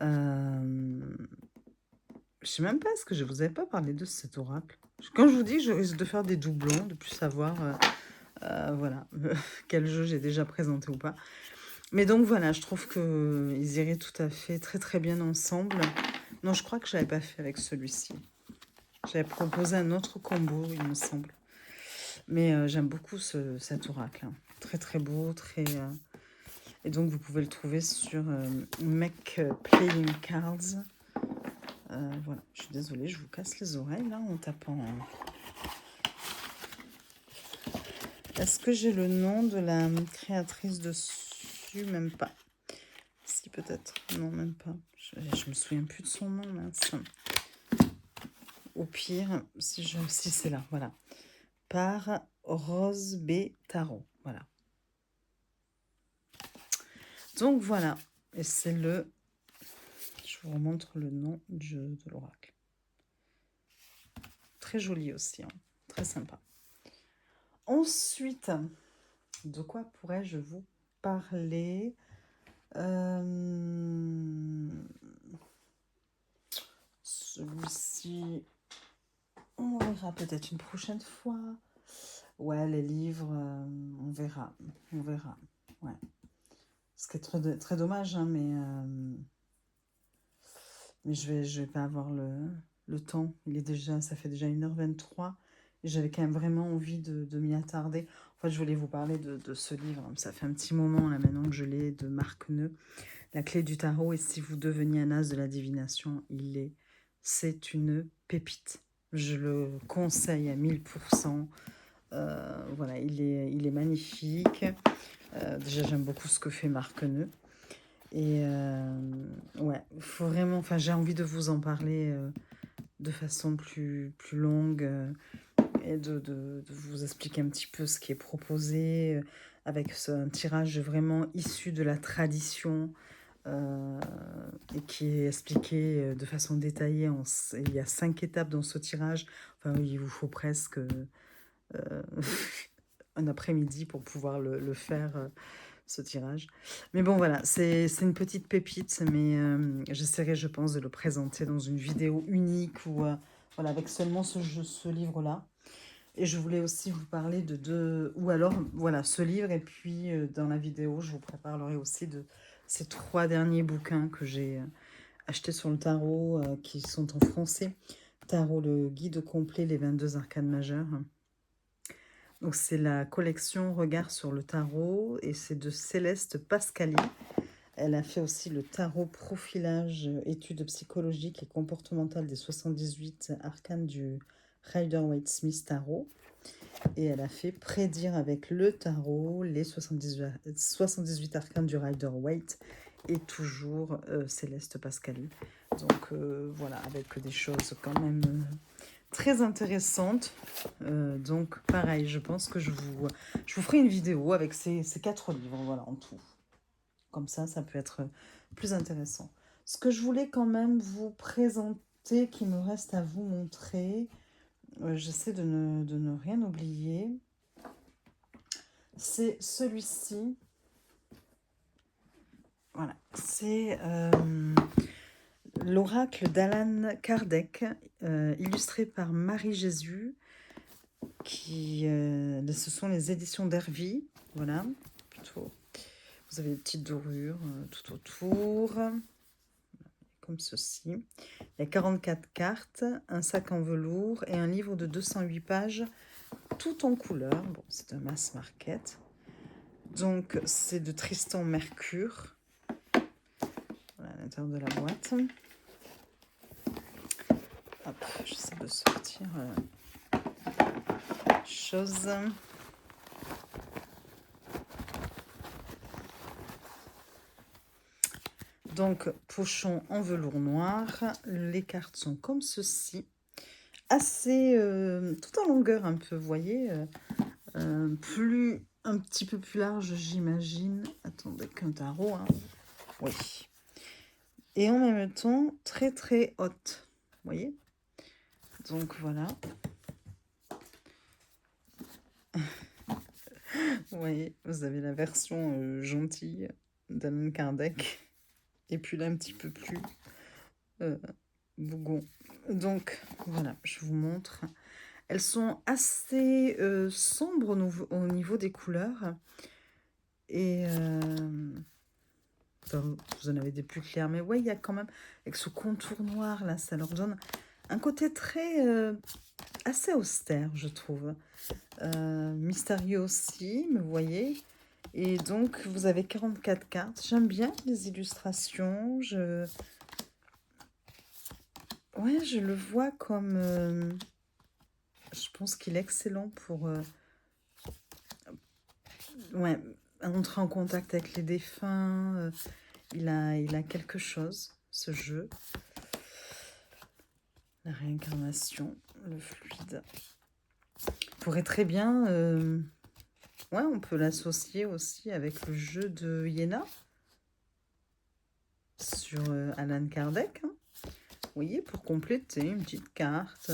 Je sais même pas, est-ce que je vous avais pas parlé de cet oracle? Quand je vous dis, je risque de faire des doublons, de plus savoir voilà, quel jeu j'ai déjà présenté ou pas. Mais donc voilà, je trouve qu'ils iraient tout à fait très très bien ensemble. Non, je crois que je l'avais pas fait avec celui-ci. J'avais proposé un autre combo, il me semble. Mais j'aime beaucoup cet oracle. Hein. Très très beau, très... Et donc vous pouvez le trouver sur Make Playing Cards. Voilà, je suis désolée, je vous casse les oreilles là en tapant. Est-ce que j'ai le nom de la créatrice dessus? Même pas. Si, peut-être. Non, même pas. Je me souviens plus de son nom, mince. Au pire, si c'est là, voilà. Par Rose B. Tarot. Voilà. Donc voilà. Et c'est le... Je vous remontre le nom de l'oracle. Très joli aussi. Hein. Très sympa. Ensuite, de quoi pourrais-je vous parler? Celui-ci, on verra peut-être une prochaine fois. Ouais, les livres, on verra. On verra. Ouais. Ce qui est très, très dommage, hein, mais je vais pas avoir le temps. Ça fait déjà 1h23. Et j'avais quand même vraiment envie de m'y attarder. En fait, je voulais vous parler de ce livre. Ça fait un petit moment, là, maintenant que je l'ai, de Marc Neu. La clé du tarot, et si vous deveniez un as de la divination, c'est une pépite. Je le conseille à 1000%. Voilà, il est magnifique. Déjà, j'aime beaucoup ce que fait Marc Neu. Et ouais, faut vraiment... Enfin, j'ai envie de vous en parler de façon plus longue et de vous expliquer un petit peu ce qui est proposé avec un tirage vraiment issu de la tradition et qui est expliqué de façon détaillée. Il y a 5 étapes dans ce tirage. Enfin, oui, il vous faut presque un après-midi pour pouvoir le faire, ce tirage. Mais bon, voilà, c'est une petite pépite, mais j'essaierai, je pense, de le présenter dans une vidéo unique ou voilà, avec seulement ce livre-là. Et je voulais aussi vous parler de deux... Ou alors, voilà, ce livre. Et puis, dans la vidéo, je vous préparerai aussi de ces 3 derniers bouquins que j'ai achetés sur le tarot, qui sont en français. Tarot, le guide complet, les 22 arcanes majeures. Donc, c'est la collection Regard sur le tarot. Et c'est de Céleste Pascali. Elle a fait aussi le tarot profilage, études psychologiques et comportementales des 78 arcanes du Rider-Waite-Smith Tarot. Et elle a fait prédire avec le tarot les 78 arcanes du Rider-Waite et toujours Céleste Pascali. Donc voilà, avec des choses quand même très intéressantes. Donc pareil, je pense que je vous ferai une vidéo avec ces 4 livres, voilà, en tout. Comme ça peut être plus intéressant. Ce que je voulais quand même vous présenter, qu'il me reste à vous montrer, j'essaie de ne rien oublier, c'est celui-ci. Voilà, c'est l'oracle d'Alan Kardec, illustré par Marie Jésus, ce sont les éditions d'Hervy. Voilà, plutôt. Vous avez des petites dorures tout autour, comme ceci. Il y a 44 cartes, un sac en velours et un livre de 208 pages, tout en couleur. Bon, c'est un mass market. Donc, c'est de Tristan Mercure. Voilà, à l'intérieur de la boîte. Hop, j'essaie de sortir chose. Donc, pochon en velours noir. Les cartes sont comme ceci. Assez, tout en longueur un peu, vous voyez. Un petit peu plus large, j'imagine. Attendez, qu'un tarot, hein. Oui. Et en même temps, très très haute. Vous voyez? Donc, voilà. Vous voyez, vous avez la version gentille d'Alan Kardec. Et puis là, un petit peu plus bougon. Donc, voilà, je vous montre. Elles sont assez sombres au niveau des couleurs. Et enfin, vous en avez des plus clairs. Mais ouais, il y a quand même, avec ce contour noir, là, ça leur donne un côté très assez austère, je trouve. Mystérieux aussi, mais vous voyez. Et donc, vous avez 44 cartes. J'aime bien les illustrations. Ouais, je le vois comme... je pense qu'il est excellent pour ouais, entrer en contact avec les défunts. Il a quelque chose, ce jeu. La réincarnation, le fluide. Pourrait très bien... ouais, on peut l'associer aussi avec le jeu de Iéna sur Alan Kardec. Hein. Vous voyez, pour compléter une petite carte,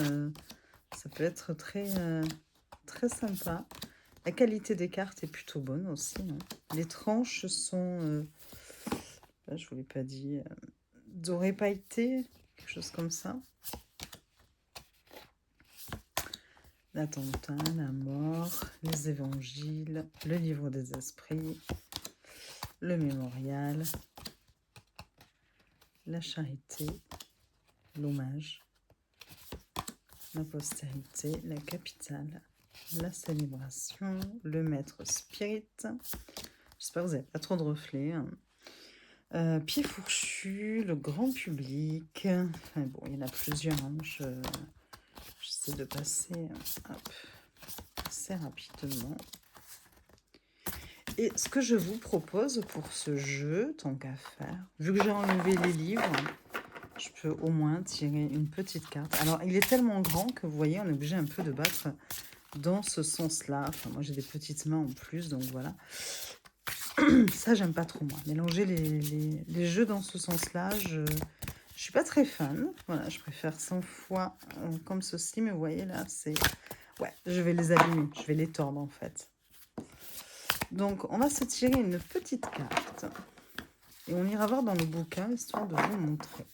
ça peut être très, très sympa. La qualité des cartes est plutôt bonne aussi. Hein. Les tranches sont, là, je ne vous l'ai pas dit, doré pailleté, quelque chose comme ça. L'attentat, la mort, les évangiles, le livre des esprits, le mémorial, la charité, l'hommage, la postérité, la capitale, la célébration, le maître spirit. J'espère que vous n'avez pas trop de reflets. Hein. Pied fourchu, le grand public. Enfin, bon, il y en a plusieurs. Hein. J'essaie de passer assez rapidement. Et ce que je vous propose pour ce jeu, tant qu'à faire, vu que j'ai enlevé les livres, je peux au moins tirer une petite carte. Alors, il est tellement grand que vous voyez, on est obligé un peu de battre dans ce sens-là. Enfin, moi, j'ai des petites mains en plus, donc voilà. Ça, j'aime pas trop, moi. Mélanger les jeux dans ce sens-là, je suis pas très fan. Voilà, je préfère 100 fois comme ceci, mais vous voyez, là, c'est... Ouais, je vais les abîmer, je vais les tordre, en fait. Donc, on va se tirer une petite carte. Et on ira voir dans le bouquin, histoire de vous montrer.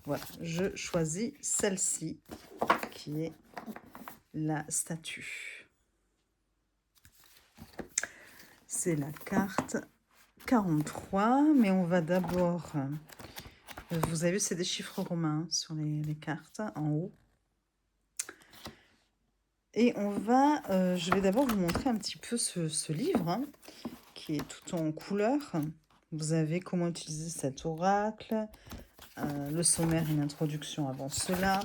Voilà, je choisis celle-ci, qui est la statue. C'est la carte 43, mais on va d'abord... vous avez vu, c'est des chiffres romains sur les cartes, en haut. Et on va... je vais d'abord vous montrer un petit peu ce livre, hein, qui est tout en couleur. Vous avez comment utiliser cet oracle, le sommaire et l'introduction avant cela,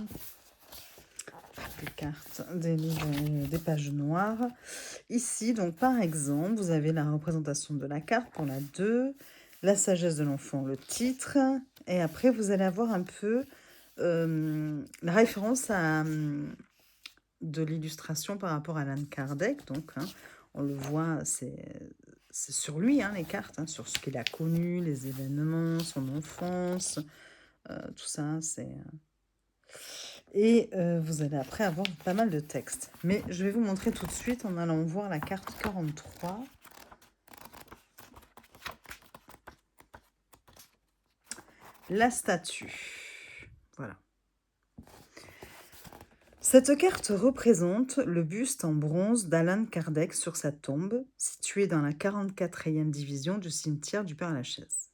des cartes, des livres, des pages noires. Ici, donc par exemple, vous avez la représentation de la carte pour la 2, La sagesse de l'enfant, le titre. Et après, vous allez avoir un peu la référence à, de l'illustration par rapport à Allan Kardec. Donc, hein, on le voit, c'est sur lui, hein, les cartes, hein, sur ce qu'il a connu, les événements, son enfance, tout ça, c'est... Et vous allez après avoir pas mal de textes. Mais je vais vous montrer tout de suite en allant voir la carte 43. La statue. Voilà. Cette carte représente le buste en bronze d'Allan Kardec sur sa tombe, située dans la 44e division du cimetière du Père-Lachaise,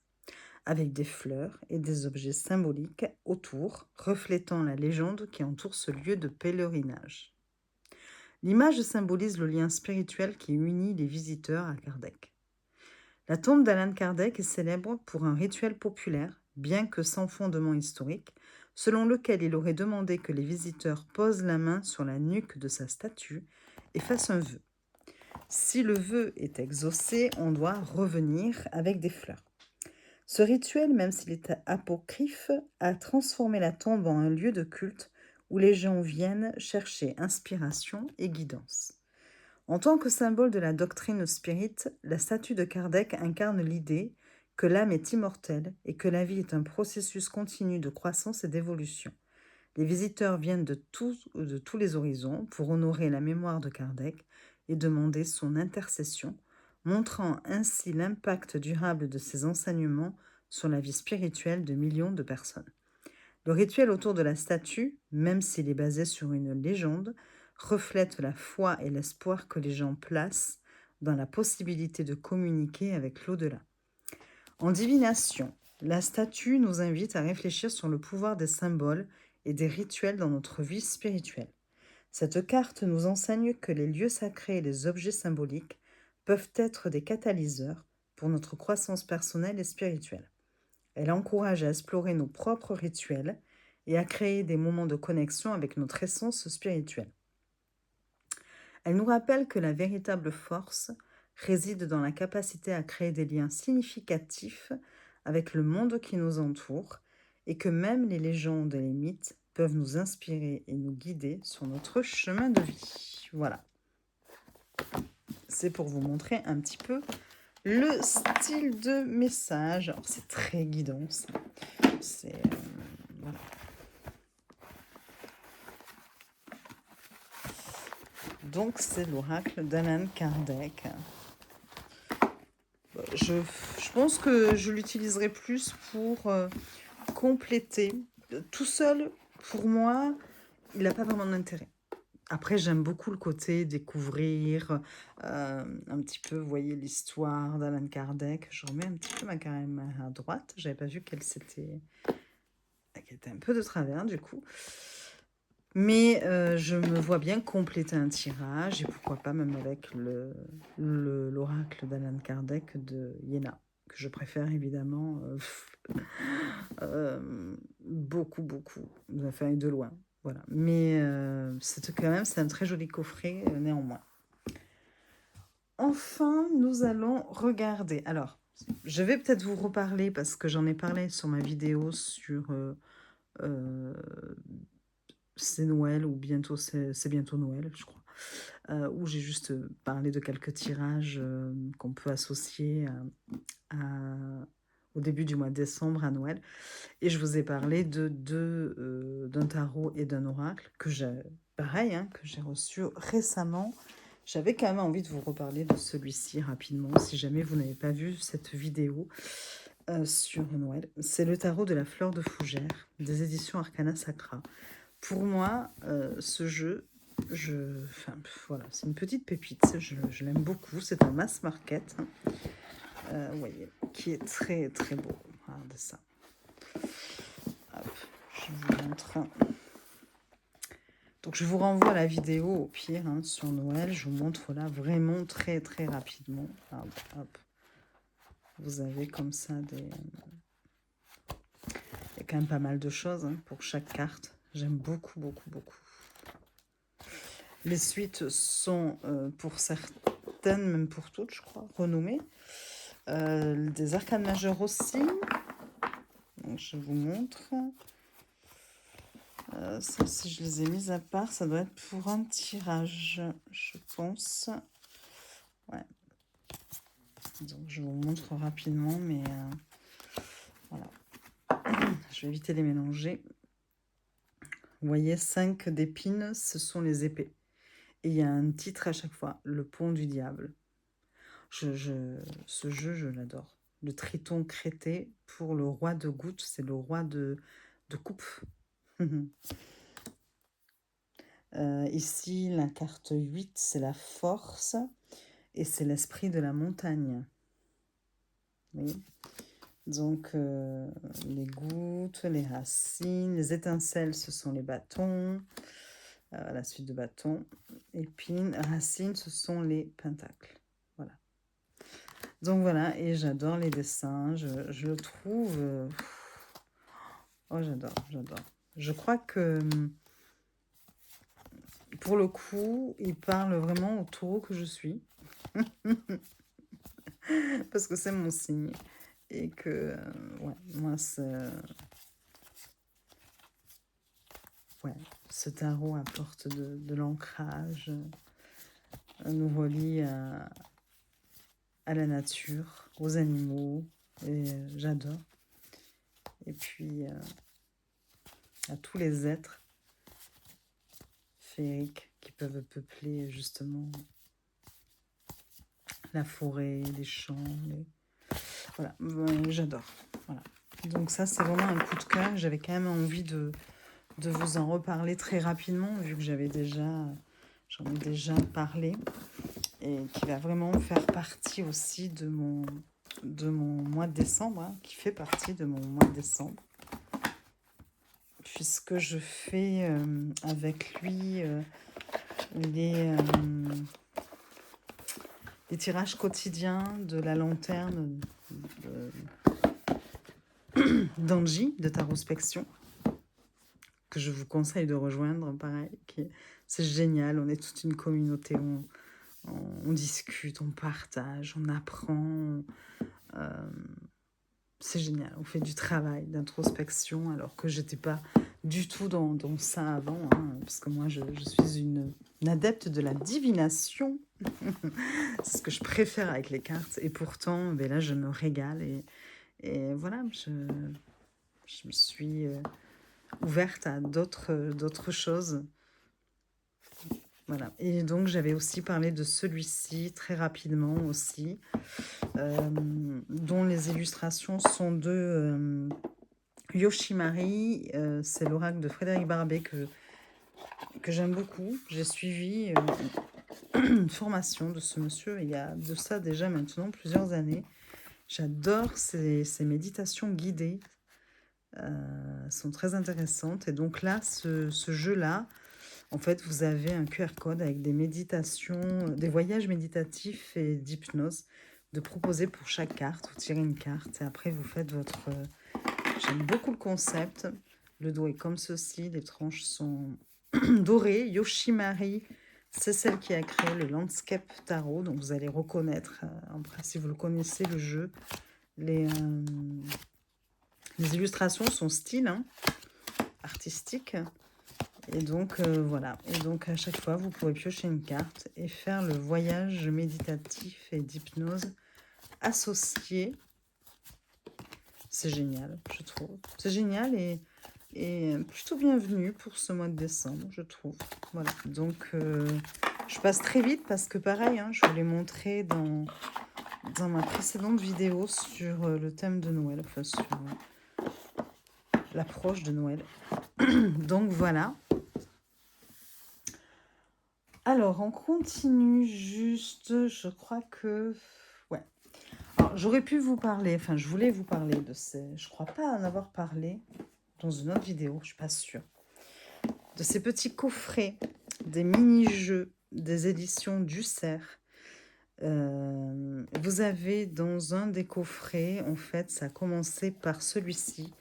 avec des fleurs et des objets symboliques autour, reflétant la légende qui entoure ce lieu de pèlerinage. L'image symbolise le lien spirituel qui unit les visiteurs à Kardec. La tombe d'Allan Kardec est célèbre pour un rituel populaire, bien que sans fondement historique, selon lequel il aurait demandé que les visiteurs posent la main sur la nuque de sa statue et fassent un vœu. Si le vœu est exaucé, on doit revenir avec des fleurs. Ce rituel, même s'il est apocryphe, a transformé la tombe en un lieu de culte où les gens viennent chercher inspiration et guidance. En tant que symbole de la doctrine spirite, la statue de Kardec incarne l'idée que l'âme est immortelle et que la vie est un processus continu de croissance et d'évolution. Les visiteurs viennent de tous les horizons pour honorer la mémoire de Kardec et demander son intercession, montrant ainsi l'impact durable de ses enseignements sur la vie spirituelle de millions de personnes. Le rituel autour de la statue, même s'il est basé sur une légende, reflète la foi et l'espoir que les gens placent dans la possibilité de communiquer avec l'au-delà. En divination, la statue nous invite à réfléchir sur le pouvoir des symboles et des rituels dans notre vie spirituelle. Cette carte nous enseigne que les lieux sacrés et les objets symboliques peuvent être des catalyseurs pour notre croissance personnelle et spirituelle. Elle encourage à explorer nos propres rituels et à créer des moments de connexion avec notre essence spirituelle. Elle nous rappelle que la véritable force réside dans la capacité à créer des liens significatifs avec le monde qui nous entoure et que même les légendes et les mythes peuvent nous inspirer et nous guider sur notre chemin de vie. Voilà. C'est pour vous montrer un petit peu le style de message. Alors, c'est très guidon, ça. C'est... voilà. Donc, c'est l'oracle d'Allan Kardec. Je pense que je l'utiliserai plus pour compléter. Tout seul, pour moi, il n'a pas vraiment d'intérêt. Après, j'aime beaucoup le côté découvrir un petit peu, vous voyez, l'histoire d'Allan Kardec. Je remets un petit peu ma caméra à droite. J'avais pas vu qu'elle était un peu de travers, du coup. Mais je me vois bien compléter un tirage, et pourquoi pas même avec l'oracle d'Allan Kardec de Iéna, que je préfère évidemment beaucoup, enfin de loin. Voilà. Mais c'est un très joli coffret néanmoins. Enfin, nous allons regarder. Alors, je vais peut-être vous reparler parce que j'en ai parlé sur ma vidéo sur c'est Noël ou bientôt c'est bientôt Noël, je crois, où j'ai juste parlé de quelques tirages qu'on peut associer au début du mois de décembre à Noël. Et je vous ai parlé d'un tarot et d'un oracle que pareil, hein, que j'ai reçu récemment. J'avais quand même envie de vous reparler de celui-ci rapidement, si jamais vous n'avez pas vu cette vidéo sur Noël. C'est le tarot de la fleur de fougère des éditions Arcana Sacra. Pour moi, ce jeu, voilà, c'est une petite pépite. Je l'aime beaucoup. C'est un mass market, vous voyez, qui est très très beau. Regardez ça. Hop, je vous montre. Donc, je vous renvoie à la vidéo au pire hein, sur Noël. Je vous montre là vraiment très très rapidement. Hop, hop. Vous avez comme ça des... Il y a quand même pas mal de choses hein, pour chaque carte. J'aime beaucoup. Les suites sont, pour certaines, même pour toutes, je crois, renommées. Des arcanes majeures aussi. Donc, je vous montre. Ça, si je les ai mises à part, ça doit être pour un tirage, je pense. Ouais. Donc, je vous montre rapidement, mais voilà. Je vais éviter de les mélanger. Vous voyez, 5 d'épines, ce sont les épées. Et il y a un titre à chaque fois, le pont du diable. Ce jeu, je l'adore. Le triton crété pour le roi de goutte, c'est le roi de coupe. Ici, la carte 8, c'est la force et c'est l'esprit de la montagne. Oui. Donc, les gouttes, les racines, les étincelles, ce sont les bâtons. La suite de bâtons. Épines, racines, ce sont les pentacles. Voilà. Donc voilà, et j'adore les dessins. Je le trouve... Oh, j'adore, j'adore. Je crois que, pour le coup, il parle vraiment au taureau que je suis. Parce que c'est mon signe. Et que, ouais, moi, ouais, ce tarot apporte de l'ancrage, nous relie à la nature, aux animaux, et j'adore. Et puis, à tous les êtres féeriques qui peuvent peupler justement la forêt, les champs, voilà, j'adore. Voilà. Donc ça, c'est vraiment un coup de cœur. J'avais quand même envie de vous en reparler très rapidement, vu que j'en ai déjà parlé, et qui va vraiment faire partie aussi de mon mois de décembre, hein, qui fait partie de mon mois de décembre, puisque je fais avec lui les tirages quotidiens de la lanterne d'Angie, de Tarospection, que je vous conseille de rejoindre, pareil. C'est génial, on est toute une communauté, on discute, on partage, on apprend. C'est génial, on fait du travail d'introspection, alors que j'étais pas du tout dans ça avant, hein, parce que moi, je suis une adepte de la divination. C'est ce que je préfère avec les cartes, et pourtant, ben là, je me régale, et voilà, je me suis ouverte à d'autres choses. Voilà. Et donc, j'avais aussi parlé de celui-ci très rapidement aussi, dont les illustrations sont de Yoshimari. C'est l'oracle de Frédéric Barbet que j'aime beaucoup. J'ai suivi une formation de ce monsieur il y a de ça déjà maintenant plusieurs années. J'adore ces méditations guidées. Sont très intéressantes. Et donc là, ce jeu-là, en fait, vous avez un QR code avec des méditations, des voyages méditatifs et d'hypnose de proposer pour chaque carte. Vous tirez une carte et après, vous faites votre... J'aime beaucoup le concept. Le dos est comme ceci. Les tranches sont dorées. Yoshimari, c'est celle qui a créé le Landscape Tarot. Donc, vous allez reconnaître, si vous le connaissez, le jeu. Les illustrations sont style, hein, artistique. Et donc, voilà. Et donc, à chaque fois, vous pouvez piocher une carte et faire le voyage méditatif et d'hypnose associé. C'est génial, je trouve. C'est génial et plutôt bienvenu pour ce mois de décembre, je trouve. Voilà. Donc, je passe très vite parce que, pareil, hein, je vous l'ai montré dans ma précédente vidéo sur le thème de Noël, enfin, sur l'approche de Noël. Donc, voilà. Alors, on continue juste, je crois que... Ouais. Alors, j'aurais pu vous parler, enfin, je voulais vous parler de ces... Je crois pas en avoir parlé dans une autre vidéo, je suis pas sûre. De ces petits coffrets, des mini-jeux, des éditions du Cerf. Vous avez dans un des coffrets, en fait, ça a commencé par celui-ci.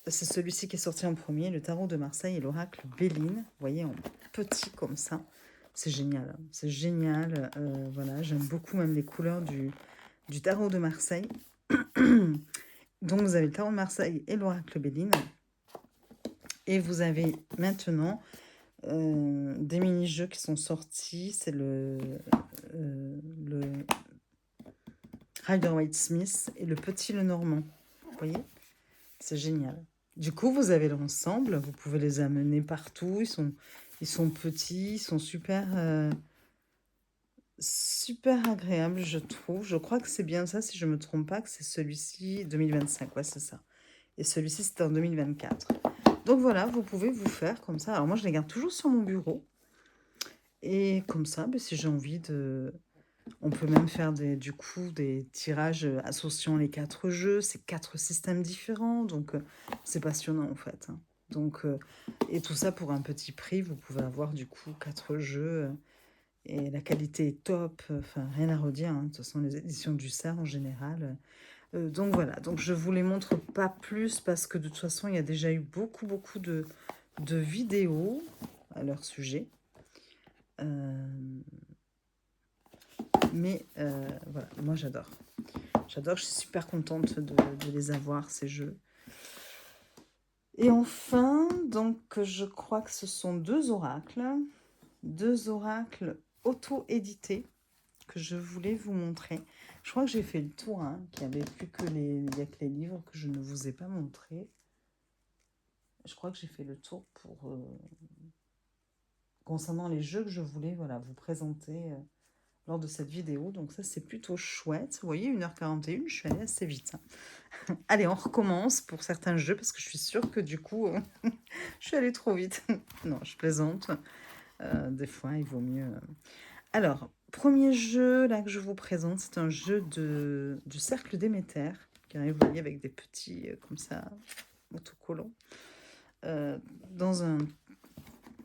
C'est celui-ci qui est sorti en premier, le tarot de Marseille et l'oracle Béline. Vous voyez, en petit comme ça. C'est génial, hein. C'est génial. Voilà, j'aime beaucoup même les couleurs du tarot de Marseille. Donc, vous avez le tarot de Marseille et l'oracle Béline. Et vous avez maintenant des mini-jeux qui sont sortis. C'est le Rider-Waite-Smith et le Petit Lenormand. Vous voyez? C'est génial. Du coup, vous avez l'ensemble. Vous pouvez les amener partout. Ils sont petits. Ils sont super agréables, je trouve. Je crois que c'est bien ça, si je ne me trompe pas, que c'est celui-ci 2025. Ouais, c'est ça. Et celui-ci, c'était en 2024. Donc voilà, vous pouvez vous faire comme ça. Alors moi, je les garde toujours sur mon bureau. Et comme ça, ben, si j'ai envie de... On peut même faire du coup des tirages associant les 4 jeux. C'est 4 systèmes différents. Donc c'est passionnant en fait, hein. Donc, et tout ça pour un petit prix. Vous pouvez avoir du coup 4 jeux. Et la qualité est top. Enfin, rien à redire, hein. De toute façon, les éditions du Cerf en général... donc voilà, donc je vous les montre pas plus parce que de toute façon, il y a déjà eu beaucoup de vidéos à leur sujet. Mais voilà, moi j'adore. J'adore, je suis super contente de les avoir, ces jeux. Et enfin, donc je crois que ce sont 2 oracles. 2 oracles auto-édités que je voulais vous montrer. Je crois que j'ai fait le tour, hein, qu'il n'y avait plus que il y a que les livres que je ne vous ai pas montrés. Je crois que j'ai fait le tour pour concernant les jeux que je voulais vous présenter lors de cette vidéo. Donc ça, c'est plutôt chouette. Vous voyez, 1h41, je suis allée assez vite, hein. Allez, on recommence pour certains jeux parce que je suis sûre que du coup, je suis allée trop vite. Non, je plaisante. Des fois, il vaut mieux... Alors, premier jeu là que je vous présente, c'est un jeu du Cercle Déméter, qui arrive, vous voyez, avec des petits, comme ça, autocollants, dans un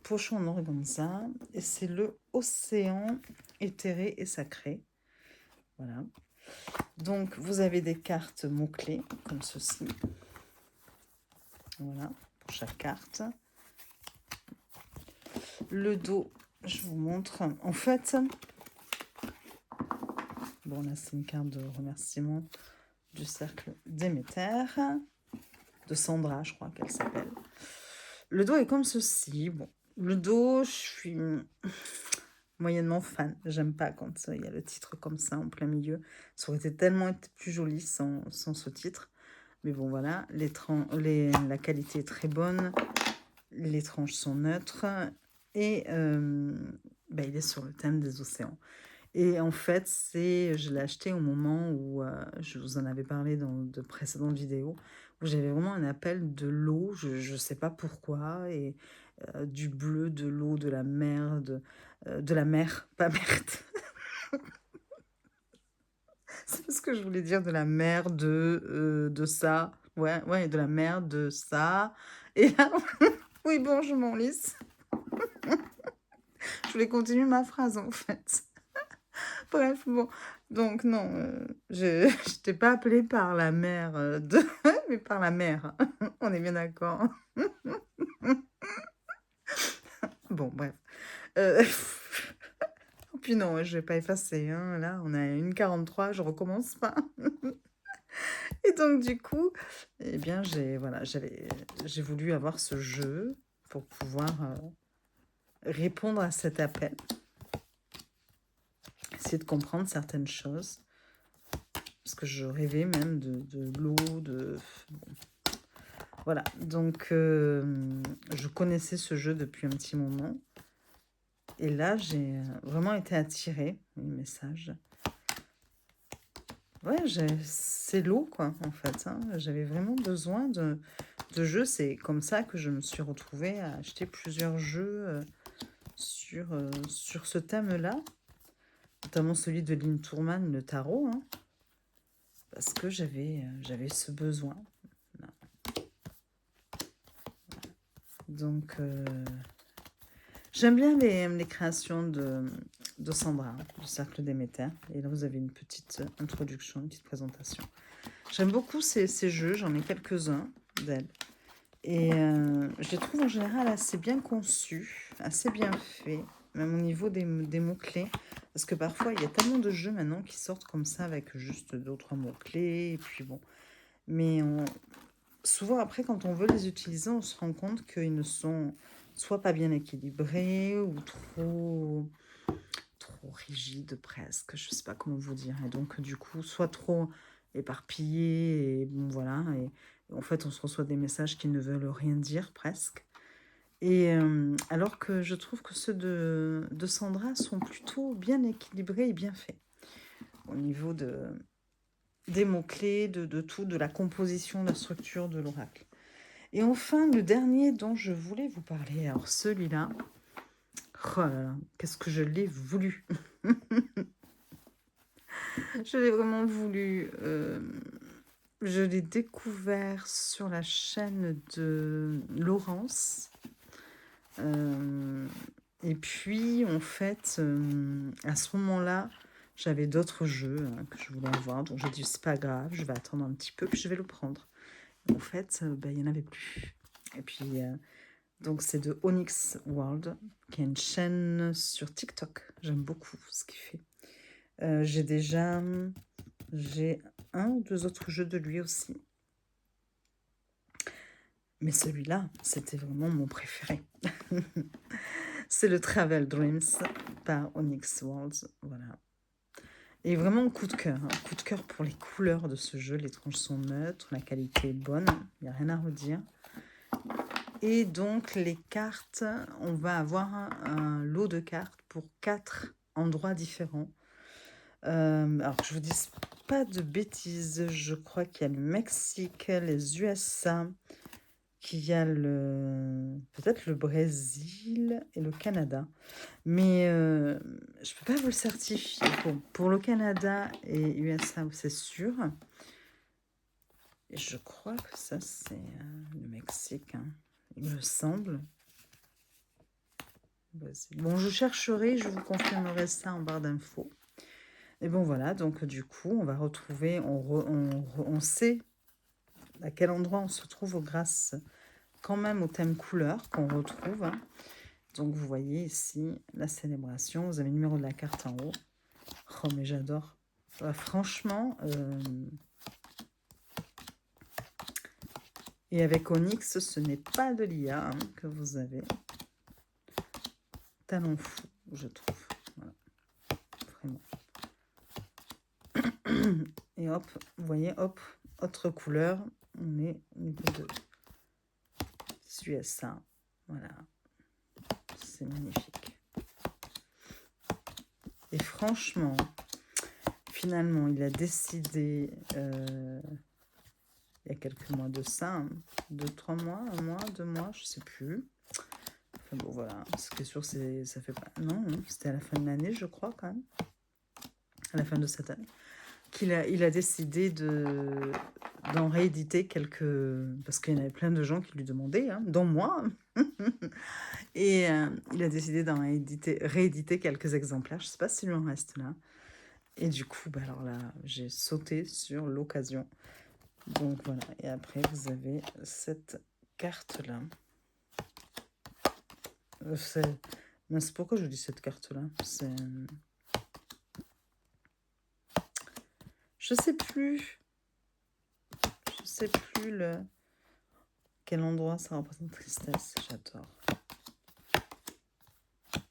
pochon en organza, et c'est le Océan éthéré et sacré. Voilà. Donc, vous avez des cartes mots-clés, comme ceci. Voilà, pour chaque carte. Le dos, je vous montre. En fait, bon, là, c'est une carte de remerciement du Cercle Déméter, de Sandra, je crois qu'elle s'appelle. Le dos est comme ceci. Bon, le dos, je suis moyennement fan. J'aime pas quand il y a le titre comme ça en plein milieu. Ça aurait été tellement plus joli sans ce titre. Mais bon, voilà, la qualité est très bonne. Les tranches sont neutres. Et il est sur le thème des océans. Et en fait, je l'ai acheté au moment où je vous en avais parlé dans de précédentes vidéos, où j'avais vraiment un appel de l'eau, je ne sais pas pourquoi, et du bleu, de l'eau, de la mer, de la mer, pas merde. C'est ce que je voulais dire, de la mer, de ça. Ouais, de la mer, de ça. Et là, oui, bon, je m'enlise. Je voulais continuer ma phrase, en fait. Bref, bon. Donc, non, je ne t'ai pas appelée par la mère mais par la mère. On est bien d'accord. Bon, bref. Puis non, je vais pas effacer, hein. Là, on a 1h43, je recommence pas. Et donc, du coup, eh bien, j'ai voulu avoir ce jeu pour pouvoir répondre à cet appel. Essayer de comprendre certaines choses. Parce que je rêvais même de l'eau, bon. Voilà, donc je connaissais ce jeu depuis un petit moment. Et là, j'ai vraiment été attirée. Oui, message. Ouais, c'est l'eau, quoi, en fait, hein. J'avais vraiment besoin de jeux. C'est comme ça que je me suis retrouvée à acheter plusieurs jeux sur ce thème-là. Notamment celui de Lynn Tourman, le tarot, hein, parce que j'avais ce besoin. Voilà. Donc, j'aime bien les créations de Sandra, du Cercle Déméter. Et là, vous avez une petite introduction, une petite présentation. J'aime beaucoup ces jeux, j'en ai quelques-uns d'elle. Et je les trouve en général assez bien conçus, assez bien faits. même au niveau des mots-clés. Parce que parfois, il y a tellement de jeux maintenant qui sortent comme ça avec juste 2 ou 3 mots-clés. Et puis bon. Mais souvent, après, quand on veut les utiliser, on se rend compte qu'ils ne sont soit pas bien équilibrés ou trop rigides presque. Je ne sais pas comment vous dire. Et donc, du coup, soit trop éparpillés. Et bon, voilà. Et en fait, on se reçoit des messages qui ne veulent rien dire presque. Et alors que je trouve que ceux de Sandra sont plutôt bien équilibrés et bien faits. Au niveau des mots-clés, de tout, de la composition, de la structure de l'oracle. Et enfin, le dernier dont je voulais vous parler, alors celui-là, oh là là, qu'est-ce que je l'ai voulu. Je l'ai vraiment voulu. Je l'ai découvert sur la chaîne de Laurence. Et puis, en fait, à ce moment-là, j'avais d'autres jeux que je voulais avoir. Donc, j'ai dit, c'est pas grave, je vais attendre un petit peu, puis je vais le prendre. En fait, il n'y en avait plus. Et puis, donc, c'est de Onyx World, qui est une chaîne sur TikTok. J'aime beaucoup ce qu'il fait. J'ai 1 ou 2 autres jeux de lui aussi. Mais celui-là, c'était vraiment mon préféré. C'est le Travel Dreams par Onyx Worlds. Voilà. Et vraiment coup de cœur. Coup de cœur pour les couleurs de ce jeu. Les tranches sont neutres, la qualité est bonne. Il n'y a rien à redire. Et donc les cartes, on va avoir un lot de cartes pour 4 endroits différents. Alors que je vous dise pas de bêtises, je crois qu'il y a le Mexique, les USA, qu'il y a peut-être le Brésil et le Canada. Mais je peux pas vous le certifier. Bon, pour le Canada et USA, c'est sûr. Et je crois que ça, c'est le Mexique, hein, il me semble. Bon, je chercherai, je vous confirmerai ça en barre d'infos. Et bon, voilà, donc du coup, on va retrouver, on sait à quel endroit on se trouve grâce quand même au thème couleur qu'on retrouve. Hein. Donc, vous voyez ici la célébration. Vous avez le numéro de la carte en haut. Oh, mais j'adore. Franchement, et avec Onyx, ce n'est pas de l'IA hein, que vous avez. Talent fou, je trouve. Voilà. Vraiment. Et hop, vous voyez, hop, autre couleur. On est au niveau de USA. Voilà. C'est magnifique. Et franchement, finalement, il a décidé, il y a quelques mois de ça, 2-3 mois, 1 mois, 2 mois, je sais plus. Enfin bon, voilà, ce qui est sûr, ça fait pas... Non, c'était à la fin de l'année, je crois, quand même. À la fin de cette année. Il a décidé d'en rééditer quelques... Parce qu'il y en avait plein de gens qui lui demandaient, hein, dont moi. Et il a décidé d'en rééditer quelques exemplaires. Je ne sais pas s'il en reste là. Et du coup, bah alors là, j'ai sauté sur l'occasion. Donc voilà. Et après, vous avez cette carte-là. C'est pourquoi je dis cette carte-là. Je sais plus. Je sais plus quel endroit ça représente tristesse. J'adore.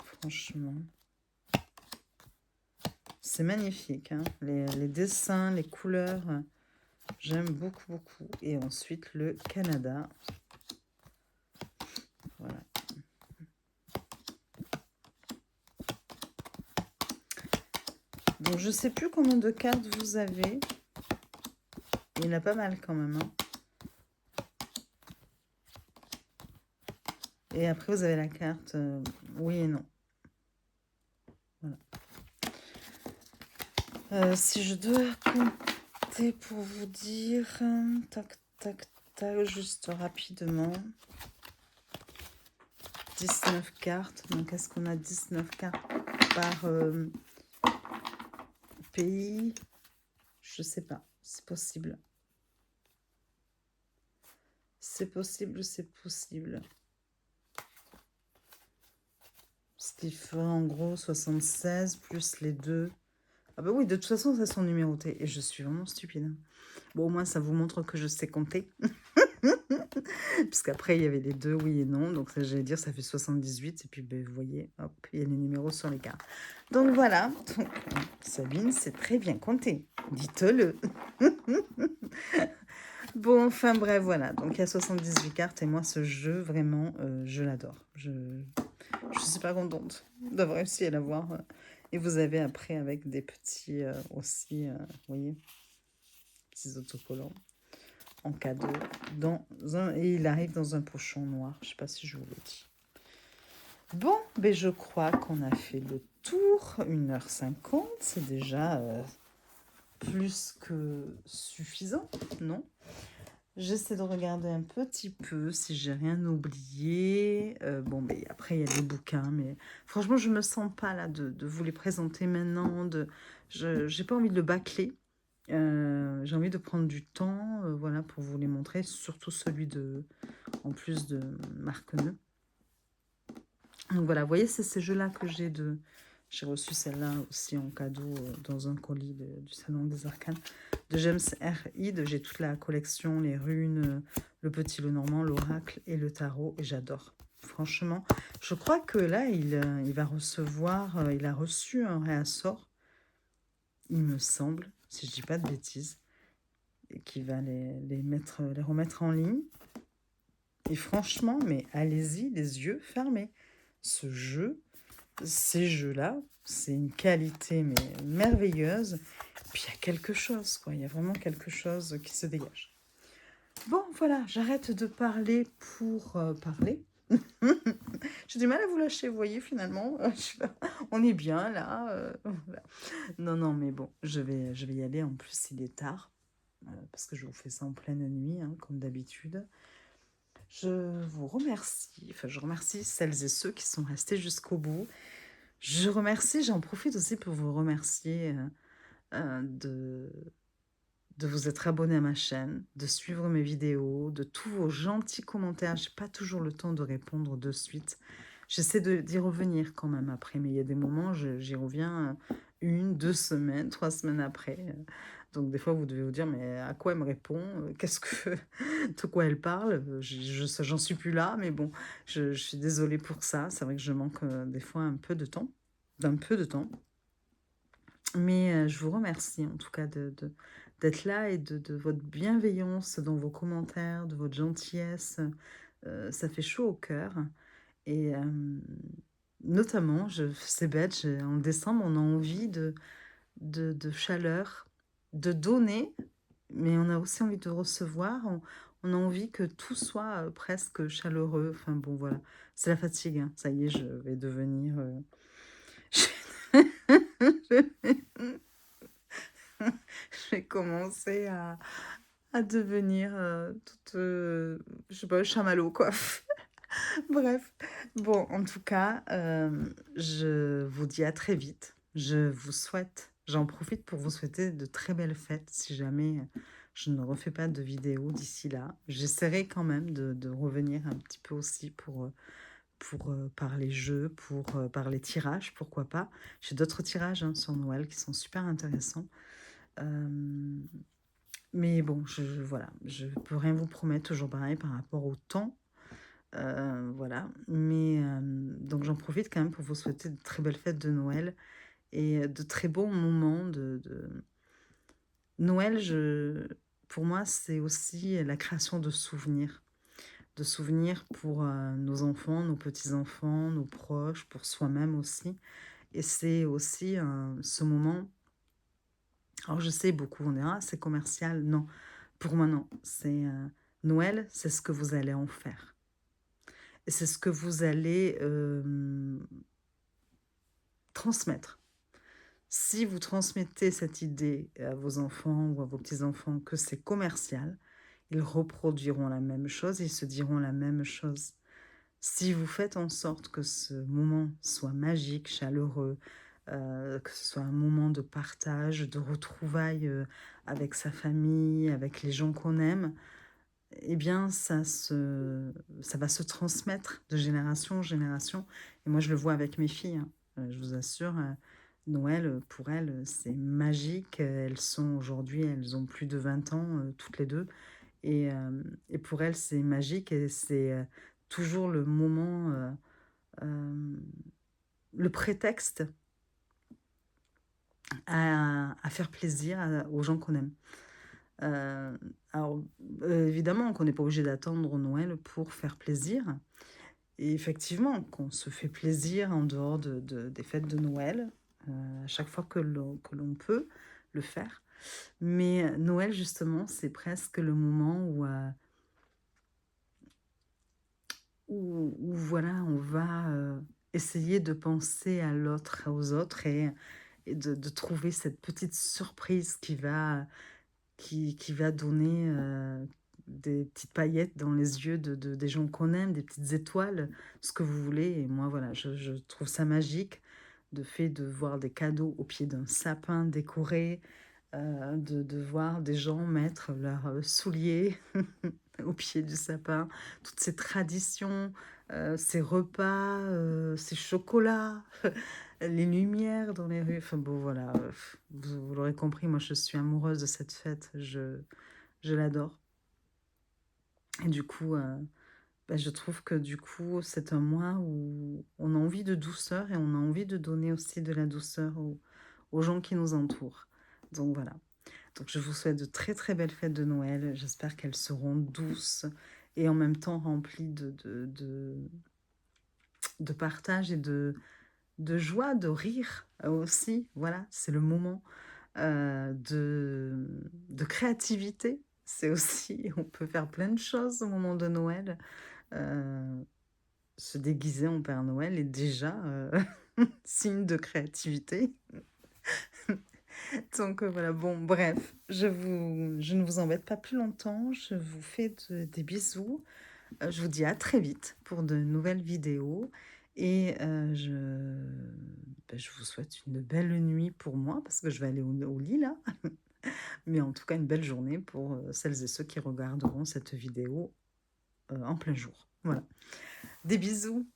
Franchement. C'est magnifique. Hein. Les dessins, les couleurs. J'aime beaucoup, beaucoup. Et ensuite, le Canada. Voilà. Donc, je ne sais plus combien de cartes vous avez. Il y en a pas mal quand même. Hein. Et après, vous avez la carte oui et non. Voilà. Si je dois compter pour vous dire... tac, tac, tac, juste rapidement. 19 cartes. Donc, est-ce qu'on a 19 cartes par pays? Je sais pas. C'est possible. C'est possible, c'est possible. Ce qui ferait en gros 76 plus les deux. Ah bah oui, de toute façon, ça sont numérotés. Et je suis vraiment stupide. Bon, au moins, ça vous montre que je sais compter. Puisqu'après, il y avait les deux oui et non. Donc, ça, j'allais dire, ça fait 78. Et puis, ben, vous voyez, hop, il y a les numéros sur les cartes. Donc, voilà. Donc, Sabine, c'est très bien compté. Dites-le. Bon, enfin, bref, voilà. Donc, il y a 78 cartes. Et moi, ce jeu, vraiment, je l'adore. Je suis pas contente d'avoir réussi à l'avoir. Et vous avez après avec des petits aussi, vous voyez, petits autocollants en cadeau. Et il arrive dans un pochon noir. Je sais pas si je vous l'ai dit. Bon, ben je crois qu'on a fait le tour. 1h50, c'est déjà plus que suffisant, non? J'essaie de regarder un petit peu si j'ai rien oublié. Bon, mais après, il y a des bouquins, mais franchement, je me sens pas là de vous les présenter maintenant. J'ai pas envie de le bâcler. J'ai envie de prendre du temps, voilà, pour vous les montrer, surtout celui en plus de Marc Neu. Donc voilà, vous voyez, c'est ces jeux-là que j'ai reçu celle-là aussi en cadeau dans un colis du Salon des Arcanes de James R. Hyde. J'ai toute la collection, les runes, le petit le normand, l'oracle et le tarot. Et j'adore. Franchement, je crois que là, il va recevoir, il a reçu un réassort, il me semble, si je dis pas de bêtises, et qui va les remettre en ligne. Et franchement, mais allez-y, les yeux fermés. Ce jeu, ces jeux-là, c'est une qualité mais merveilleuse. Puis il y a quelque chose, quoi. Il y a vraiment quelque chose qui se dégage. Bon, voilà, j'arrête de parler pour parler. J'ai du mal à vous lâcher, vous voyez, finalement. On est bien, là. Voilà. Non, non, mais bon, je vais y aller. En plus, il est tard. Parce que je vous fais ça en pleine nuit, hein, comme d'habitude. Je vous remercie. Enfin, je remercie celles et ceux qui sont restés jusqu'au bout. J'en profite aussi pour vous remercier de vous être abonné à ma chaîne, de suivre mes vidéos, de tous vos gentils commentaires. Je n'ai pas toujours le temps de répondre de suite. J'essaie d'y revenir quand même après, mais il y a des moments, j'y reviens 1, 2 semaines, 3 semaines après. Donc des fois, vous devez vous dire, mais à quoi elle me répond? Qu'est-ce que... de quoi elle parle? J'en suis plus là, mais bon, je suis désolée pour ça. C'est vrai que je manque des fois un peu de temps, d'un peu de temps. Mais je vous remercie en tout cas d'être là et de votre bienveillance dans vos commentaires, de votre gentillesse. Ça fait chaud au cœur. Et notamment, c'est bête, en décembre, on a envie de chaleur, de donner, mais on a aussi envie de recevoir. On a envie que tout soit presque chaleureux. Enfin bon, voilà. C'est la fatigue, hein. Ça y est, je vais devenir... je vais commencer à devenir toute, je sais pas, chamallow, quoi. Bref, bon, en tout cas, je vous dis à très vite. J'en profite pour vous souhaiter de très belles fêtes si jamais je ne refais pas de vidéo d'ici là. J'essaierai quand même de revenir un petit peu aussi pour parler jeux, pour parler tirages, pourquoi pas. J'ai d'autres tirages hein, sur Noël qui sont super intéressants. Mais bon, voilà, je peux rien vous promettre, toujours pareil par rapport au temps. Voilà, mais donc j'en profite quand même pour vous souhaiter de très belles fêtes de Noël et de très bons moments Noël, pour moi, c'est aussi la création de souvenirs pour nos enfants, nos petits-enfants, nos proches, pour soi-même aussi. Et c'est aussi ce moment. Alors je sais, beaucoup on dira, c'est commercial. Non, pour moi non. C'est Noël, c'est ce que vous allez en faire. Et c'est ce que vous allez transmettre. Si vous transmettez cette idée à vos enfants ou à vos petits-enfants que c'est commercial, ils reproduiront la même chose, ils se diront la même chose. Si vous faites en sorte que ce moment soit magique, chaleureux, que ce soit un moment de partage, de retrouvailles avec sa famille, avec les gens qu'on aime, eh bien, ça va se transmettre de génération en génération. Et moi, je le vois avec mes filles, hein. Je vous assure, Noël, pour elles, c'est magique. Elles sont aujourd'hui, elles ont plus de 20 ans, toutes les 2. Et pour elles, c'est magique et c'est toujours le moment, le prétexte à faire plaisir aux gens qu'on aime. Euh, alors, évidemment qu'on n'est pas obligé d'attendre Noël pour faire plaisir. Et effectivement, qu'on se fait plaisir en dehors des fêtes de Noël, à chaque fois que l'on peut le faire. Mais Noël, justement, c'est presque le moment où voilà, on va essayer de penser à l'autre, aux autres et de trouver cette petite surprise qui va donner des petites paillettes dans les yeux des gens qu'on aime, des petites étoiles, ce que vous voulez. Et moi, voilà, je trouve ça magique, de fait de voir des cadeaux au pied d'un sapin décoré, de voir des gens mettre leurs souliers au pied du sapin, toutes ces traditions, ces repas, ces chocolats, les lumières dans les rues. Enfin bon, voilà, vous l'aurez compris, moi je suis amoureuse de cette fête, je l'adore. Et du coup, bah, je trouve que du coup, c'est un mois où on a envie de douceur et on a envie de donner aussi de la douceur aux gens qui nous entourent. Donc voilà. Donc je vous souhaite de très très belles fêtes de Noël. J'espère qu'elles seront douces et en même temps remplies de partage et de joie, de rire aussi. Voilà, c'est le moment de créativité. C'est aussi, on peut faire plein de choses au moment de Noël. Euh, Se déguiser en Père Noël est déjà signe de créativité. Donc voilà, bon, bref, je ne vous embête pas plus longtemps. Je vous fais des bisous. Je vous dis à très vite pour de nouvelles vidéos. Et je vous souhaite une belle nuit pour moi, parce que je vais aller au lit là. Mais en tout cas, une belle journée pour celles et ceux qui regarderont cette vidéo en plein jour. Voilà. Des bisous.